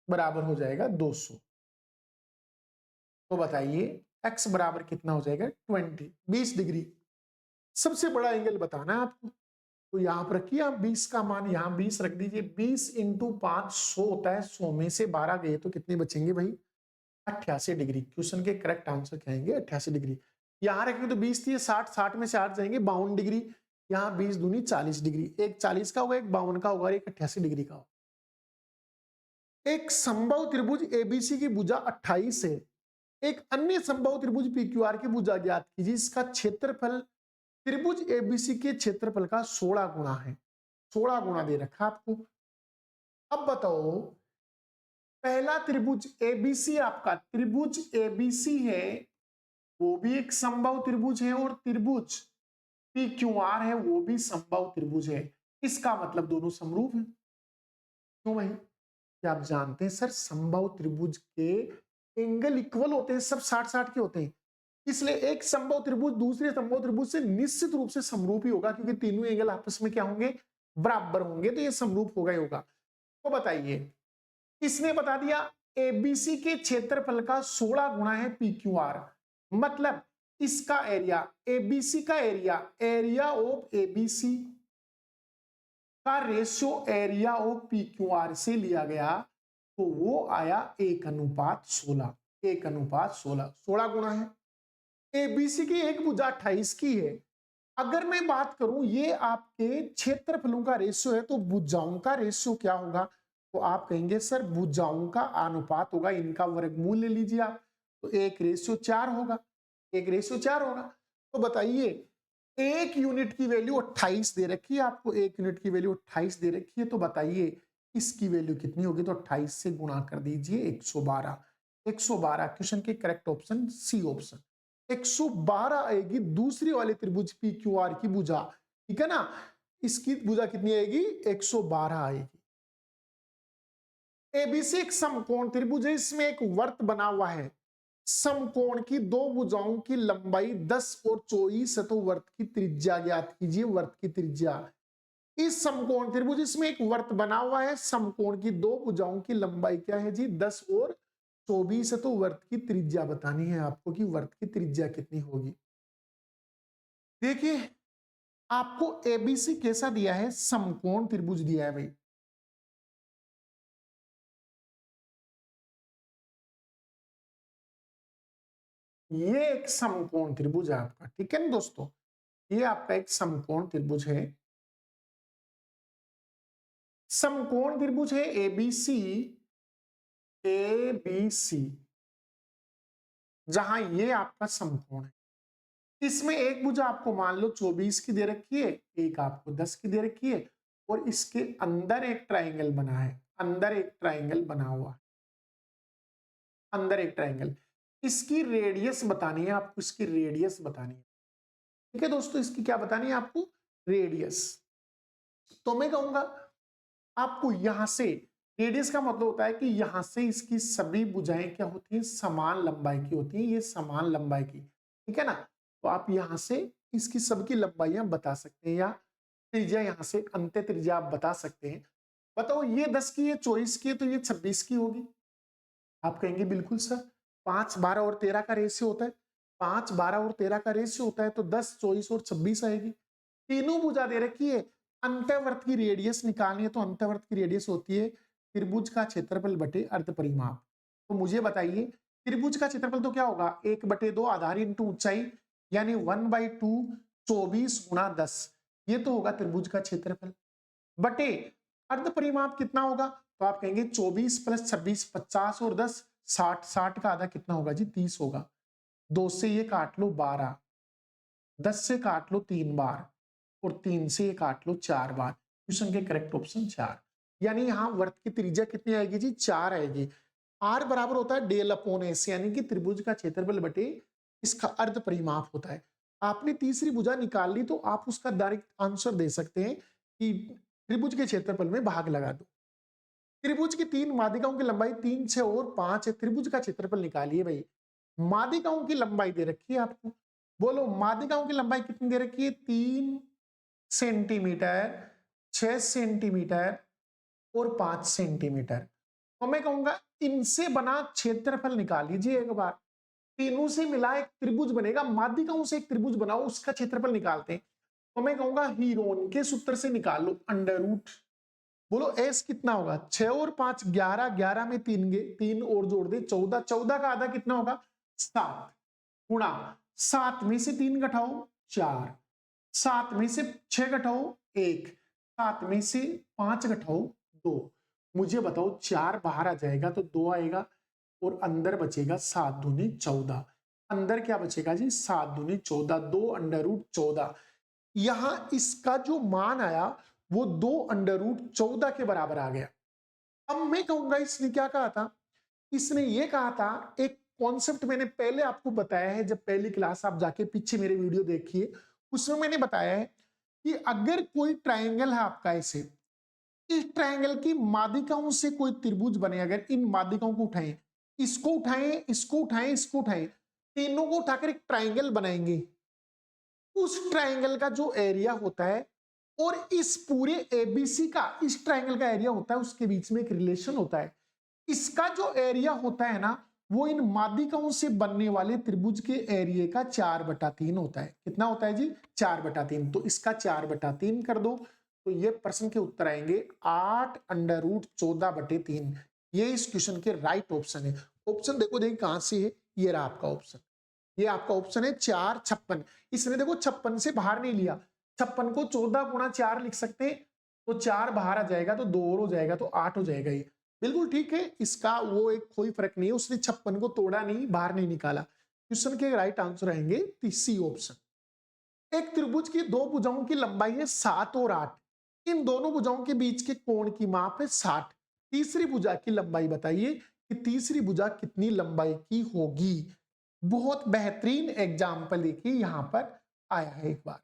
बराबर हो जाएगा 200। तो बताइए x बराबर कितना हो जाएगा 20 डिग्री। सबसे बड़ा एंगल बताना है आपको, तो यहां पर रखिए आप 20 का मान, यहां 20 रख दीजिए, 20 × 5 100 होता है, 100 में से 12 गए तो कितने बचेंगे भाई 88 डिग्री। क्वेश्चन के करेक्ट आंसर कहेंगे 88 डिग्री। यहां रखेंगे तो 20 थी 60, 60 में से 8 जाएंगे 52 डिग्री, यहाँ 20 दूनी 40 डिग्री, एक 40 का होगा, एक 52 का होगा, एक 88 डिग्री का होगा। एक संभव त्रिभुज एबीसी की भुजा 28 है, एक अन्य संभव त्रिभुज पीक्यूआर की भुजा ज्ञात कीजिए, इसका क्षेत्रफल त्रिभुज एबीसी के क्षेत्रफल का 16 गुना है। 16 गुना दे रखा आपको। अब बताओ, पहला त्रिभुज एबीसी, आपका त्रिभुज एबीसी है, वो भी एक संभव त्रिभुज है, और त्रिभुज पीक्यूआर है, वो भी संभव त्रिभुज है। इसका मतलब दोनों समरूप है। क्यों भाई? क्या आप जानते हैं सर, संभव त्रिभुज के एंगल इक्वल होते हैं, सब 60-60 के होते हैं, इसलिए एक संभव त्रिभुज दूसरे संभव त्रिभुज से निश्चित रूप से समरूप ही होगा, क्योंकि तीनों एंगल आपस में क्या होंगे? बराबर होंगे, तो ये समरूप होगा ही होगा। तो बताइए, इसने बता दिया एबीसी के क्षेत्रफल का 16 गुना है पीक्यूआर, मतलब इसका एरिया, एबीसी का एरिया, एरिया ऑफ एबीसी का रेशियो एरिया ऑफ पीक्यूआर से लिया गया, तो वो आया 1:16। 1:16, 16 गुना है। एबीसी की एक भुजा 28 की है। अगर मैं बात करूं ये आपके क्षेत्रफलों का रेशियो है, तो भुजाओं का रेशियो क्या होगा? तो आप कहेंगे सर भुजाओं का अनुपात होगा, इनका वर्गमूल ले लीजिए आप, तो 1:4 होगा। 1:4 होगा। तो बताइए, एक यूनिट की वैल्यू 28 दे रखी है आपको, एक यूनिट की वैल्यू 28 दे रखी है, तो बताइए इसकी वैल्यू कितनी होगी? तो 28 से गुणा कर दीजिए 112। 112 क्वेश्चन के करेक्ट ऑप्शन सी ऑप्शन। 112 आएगी दूसरी वाले त्रिभुज पी क्यू आर की भुजा, ठीक है ना? इसकी भुजा कितनी आएगी? 112 आएगी। एबीसी एक समकोण त्रिभुज है, इसमें एक वर्त बना हुआ है। समकोण की दो भुजाओं की लंबाई 10 और 24 है, तो वर्त की त्रिज्या ज्ञात कीजिए। वर्त की त्रिज्या, इस समकोण त्रिभुज इसमें एक वर्त बना हुआ है, समकोण की दो भुजाओं की लंबाई क्या है जी? 10 और 24 है, तो वर्त की त्रिज्या बतानी है आपको कि वर्त की त्रिज्या कितनी होगी। देखिए, आपको एबीसी कैसा दिया है? समकोण त्रिभुज दिया है भाई। ये एक समकोण त्रिभुज है आपका, ठीक है ना दोस्तों? ये आपका एक समकोण त्रिभुज है। समकोण त्रिभुज है एबीसी, एबीसी, जहां ये आपका समकोण है। इसमें एक भुजा आपको मान लो 24 की दे रखी है, एक आपको 10 की दे रखी है, और इसके अंदर एक ट्राइंगल बना है, अंदर एक ट्राइंगल बना हुआ है, अंदर एक ट्राइंगल। इसकी रेडियस बतानी है आपको, इसकी रेडियस बतानी है, ठीक है दोस्तों? इसकी क्या बतानी है आपको? रेडियस। तो मैं कहूंगा आपको यहां से, रेडियस का मतलब होता है कि यहां से इसकी सभी भुजाएं क्या होती हैं? समान लंबाई की होती हैं, ये समान लंबाई की, ठीक है ना? तो आप यहां से इसकी सबकी लंबाइयां बता सकते हैं, या त्रिज्या यहां से अंत्य त्रिज्या आप बता सकते हैं। बताओ, ये 10 की है, 24 की है, तो ये 26 की होगी। आप कहेंगे बिल्कुल सर, 5, 12 और 13 का रेशियो होता है, 5, 12 और 13 का रेशियो होता है, तो 10, 24 और 26 आएगी। तीनों भुजा दे रखी है, अंतःवर्त की रेडियस निकालनी है, तो अंतःवर्त की रेडियस होती है त्रिभुज का क्षेत्रफल बटे अर्ध परिमाप। तो मुझे बताइए, त्रिभुज का क्षेत्रफल तो क्या होगा? 1/2 आधारी इंटू ऊंचाई, यानी 1/2, 24 गुणा 10, ये तो होगा त्रिभुज का क्षेत्रफल, बटे अर्ध परिमाप कितना होगा? तो आप कहेंगे 24 + 26, 50 और 10, 60, 60 का आधा कितना होगा जी? 30 होगा। 2 से ये काट लो 12, 10 से काट लो 3 बार, और 3 से ये काट लो 4 बार। क्वेश्चन के करेक्ट ऑप्शन 4, यानी यहाँ वर्त की त्रिज्या कितनी आएगी जी? 4 आएगी। आर बराबर होता है डेल अपॉन एस, यानी कि त्रिभुज का क्षेत्रफल बटे इसका अर्ध परिमाप होता है। आपने तीसरी भुजा निकाल ली, तो आप उसका डायरेक्ट आंसर दे सकते हैं कि त्रिभुज के क्षेत्रफल में भाग लगा दो। त्रिभुज की 3 माध्यिकाओं की लंबाई 3, 6 और 5 है। त्रिभुज का क्षेत्रफल निकालिए भाई। माध्यिकाओं की लंबाई दे रखी है आपको, बोलो माध्यिकाओं की लंबाई कितनी दे रखी है? 3 सेंटीमीटर, 6 सेंटीमीटर और 5 सेंटीमीटर। तो मैं कहूंगा इनसे बना क्षेत्रफल निकाल लीजिए एक बार। तीनों से मिला एक त्रिभुज बनेगा, माध्यिकाओं से एक त्रिभुज बनाओ, उसका क्षेत्रफल निकालते हैं। तो मैं कहूंगा हीरोन के सूत्र से निकाल लो, अंडर रूट। बोलो एस कितना होगा? 6 और 5 11, 11 में 3 और जोड़ दे 14, 14 का आधा कितना होगा? 7, गुणा 7 में से 3 घटाओ 4, 7 में से 6 घटाओ 1, 7 में से 5 घटाओ 2, मुझे बताओ 4 बाहर आ जाएगा तो 2 आएगा और अंदर बचेगा 7 दूनी 14। अंदर क्या बचेगा जी 7 दूनी 14, 2 अंडर रूट 14। यहां इसका जो मान आया वो 2 अंडर रूट 14 के बराबर आ गया। अब मैं कहूंगा इसने क्या कहा था, इसने ये कहा था, एक कॉन्सेप्ट मैंने पहले आपको बताया है, जब पहली क्लास आप जाके पीछे मेरे वीडियो देखिए, उसमें मैंने बताया है कि अगर कोई ट्रायंगल है आपका ऐसे, इस ट्रायंगल की माध्यिकाओं से कोई त्रिभुज बने, अगर इन माध्यिकाओं को उठाएं, इसको उठाएं, इसको उठाएं, इसको उठाएं, तीनों को उठाकर एक ट्रायंगल बनाएंगे, उस ट्रायंगल का जो एरिया होता है और इस पूरे एबीसी का इस ट्रायंगल का एरिया होता है, उसके बीच में एक रिलेशन होता है। इसका जो एरिया होता है ना, वो इन माध्यिकाओं से बनने वाले त्रिभुज के एरिया का 4/3 होता है। कितना होता है जी 4/3। तो इसका 4/3 कर दो तो ये प्रश्न के उत्तर आएंगे 8 अंडर रूट 14/3। ये इस क्वेश्चन के राइट ऑप्शन है। ऑप्शन देखो देखिए कहां से है, ये रहा आपका ऑप्शन, ये आपका ऑप्शन है 4 56। इसने देखो 56 से बाहर नहीं लिया, 56 को 14 गुणा 4 लिख सकते हैं, तो 4 बाहर आ जाएगा तो 2 और हो जाएगा तो 8 हो जाएगा। ये बिल्कुल ठीक है, इसका वो एक कोई फर्क नहीं है, उसने 56 को तोड़ा नहीं, बाहर नहीं निकाला। क्वेश्चन के राइट आंसर आएंगे सी ऑप्शन। एक त्रिभुज की दो भुजाओं की लंबाई है 7 और 8, इन दोनों भुजाओं के बीच के कोण की माप है 60। तीसरी भुजा की लंबाई बताइए कि तीसरी भुजा कितनी लंबाई की होगी। बहुत बेहतरीन एग्जाम्पल देखिए यहां पर आया है, एक बार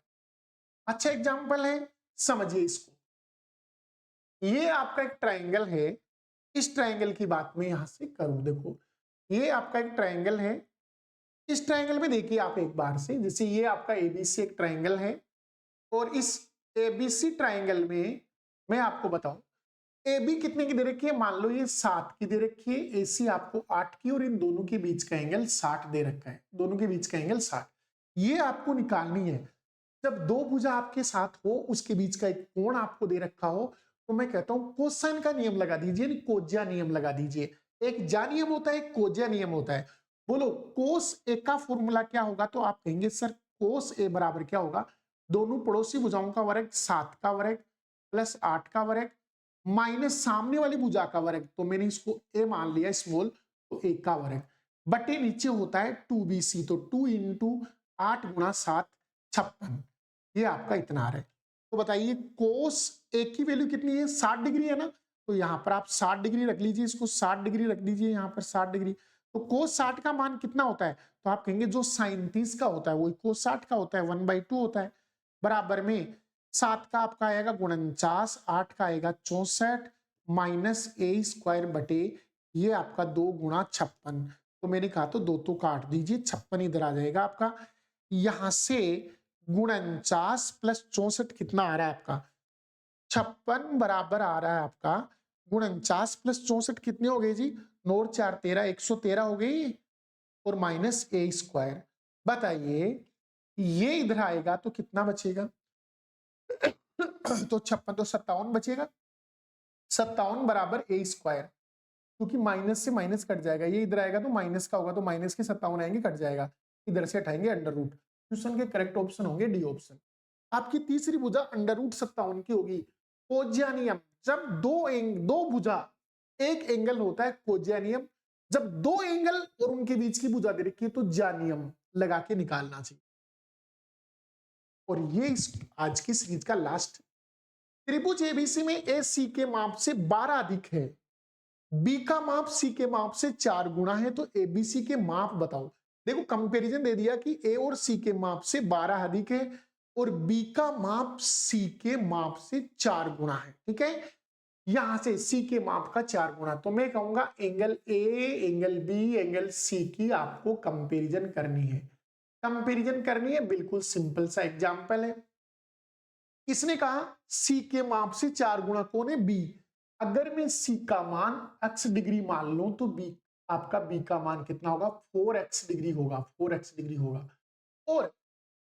अच्छा एग्जाम्पल है, समझिए इसको। ये आपका एक ट्रायंगल है, इस ट्रायंगल की बात मैं यहां से करूं, देखो ये आपका एक ट्रायंगल है, इस ट्रायंगल में देखिए आप एक बार से, जैसे ये आपका एबीसी एक ट्रायंगल है और इस एबीसी ट्रायंगल में मैं आपको बताऊं ए बी कितने की दे रखी है, मान लो ये 7 की दे रखी है, एसी आपको 8 की, और इन दोनों के बीच का एंगल 60 दे रखा है, दोनों के बीच का एंगल 60, ये आपको निकालनी है। जब दो भुजा आपके साथ हो, उसके बीच का एक कोण आपको दे रखा हो, तो मैं कहता हूं कोसाइन का नियम लगा दीजिए, कोज्या नियम लगा दीजिए। एक जा नियम होता है, एक कोज्या नियम होता है। बोलो कोस ए का फॉर्मूला क्या होगा, तो आप कहेंगे सर कोस ए बराबर क्या होगा, दोनों पड़ोसी भुजाओं का वर्ग 7 का वर्ग प्लस 8 का वर्ग माइनस सामने वाली भुजा का वर्ग, तो मैंने इसको ए मान लिया स्मॉल, तो ए का वर्ग बटे नीचे होता है 2bc, तो 2 इंटू 8 गुणा 7 56, ये आपका इतना आ रहा है। तो बताइए कोस ए की वैल्यू कितनी है, 60 डिग्री है ना, तो यहाँ पर आप 60 डिग्री रख लीजिए, इसको 60 डिग्री रख दीजिए, यहाँ पर 60 डिग्री। तो कोस 60 का मान कितना होता है, तो आप कहेंगे जो sin 30 का होता है वही कोस 60 का होता है, 1/2 होता है। बराबर में 7 का आपका आएगा 49, 8 का आएगा 64 माइनस ए स्क्वायर बटे ये आपका 2 गुणा 56। तो मैंने कहा तो 2 तो काट दीजिए, 56 इधर आ जाएगा आपका। यहां से 49 प्लस 64 कितना आ रहा है आपका 56 बराबर आ रहा है आपका 49 प्लस 64 कितने हो गए जी, 9 और 4 13, 113 हो गई, और माइनस ए स्क्वायर। बताइए ये इधर आएगा तो कितना बचेगा तो 56 तो 57 बचेगा, 57 बराबर ए स्क्वायर, क्योंकि माइनस से माइनस कट जाएगा, ये इधर आएगा तो माइनस का होगा, तो माइनस के 57 आएंगे कट जाएगा, इधर से हटाएंगे अंडर रूट। क्वेश्चन के करेक्ट ऑप्शन होंगे डी ऑप्शन। आपकी तीसरी भुजा अंडर रूट 57 की होगी। कोज्या नियम, जब दो भुजा एक एंगल होता है कोज्या नियम, जब दो एंगल और उनके बीच की भुजा दे रखी है तो ज्या नियम लगा के निकालना चाहिए। और ये आज की सीरीज का लास्ट, त्रिभुज एबीसी में ए सी के माप से 12 अधिक है, बी का माप सी के माप से 4 गुना है, तो एबीसी के माप बताओ। देखो कंपैरिजन दे दिया कि ए और सी के माप से 12 अधिक है और बी का माप सी के माप से 4 गुना है, ठीक है। यहां से सी के माप का 4 गुना, तो मैं कहूंगा angle A, angle B, angle C की आपको कंपैरिजन करनी है। कंपैरिजन करनी है, बिल्कुल सिंपल सा एग्जांपल है। इसने कहा सी के माप से 4 गुना कौन है, बी। अगर मैं सी का मान x डिग्री मान लूं तो बी आपका बी का मान कितना होगा 4x डिग्री होगा, 4x डिग्री होगा। और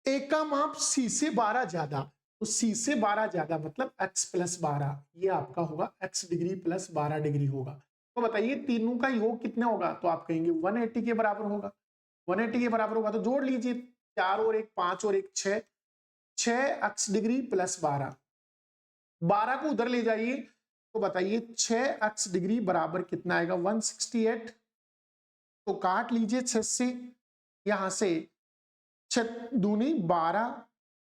ए का माप सी से 12 ज्यादा, तो सी से 12 ज्यादा मतलब x प्लस 12, ये आपका होगा x डिग्री प्लस 12 डिग्री होगा। तो बताइए तीनों का योग कितना होगा, तो आप कहेंगे 180 के बराबर होगा। 180 के बराबर होगा तो जोड़ लीजिए, 4 और 1 5 और 1 6, 6x डिग्री प्लस 12, 12 को उधर ले जाइए, तो बताइए 6 डिग्री बराबर कितना आएगा 168। तो काट लीजिए 6 से, यहां से 6 दूनी 12,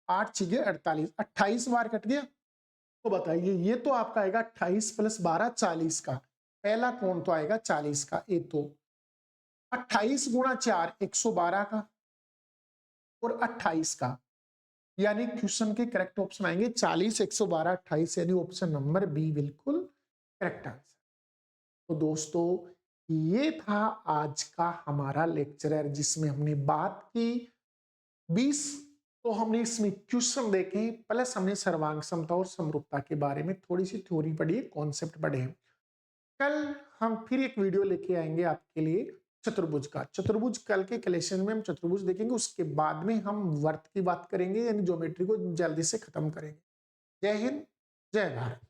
8 छीगे 48, 28 बार कट गया। तो बताइए ये तो आपका आएगा 28 + 12 40 का, पहला कोण तो आएगा 40 का। ये तो 28 × 4 112 का और 28 का, यानी क्वेश्चन के करेक्ट ऑप्शन आएंगे 40, 112, 28, यानी ऑप्शन नंबर बी बिल्कुल करेक्ट आंसर। तो दोस्तों ये था आज का हमारा लेक्चर जिसमें हमने बात की 20, तो हमने इसमें क्वेश्चन देखे प्लस हमने सर्वांग समता और समरूपता के बारे में थोड़ी सी थ्योरी पढ़ी, कॉन्सेप्ट पढ़े हैं। कल हम फिर एक वीडियो लेके आएंगे आपके लिए चतुर्भुज का। चतुर्भुज कल के कलेक्शन में हम चतुर्भुज देखेंगे, उसके बाद में हम वर्त की बात करेंगे, यानी ज्योमेट्री को जल्दी से खत्म करेंगे। जय हिंद, जय भारत।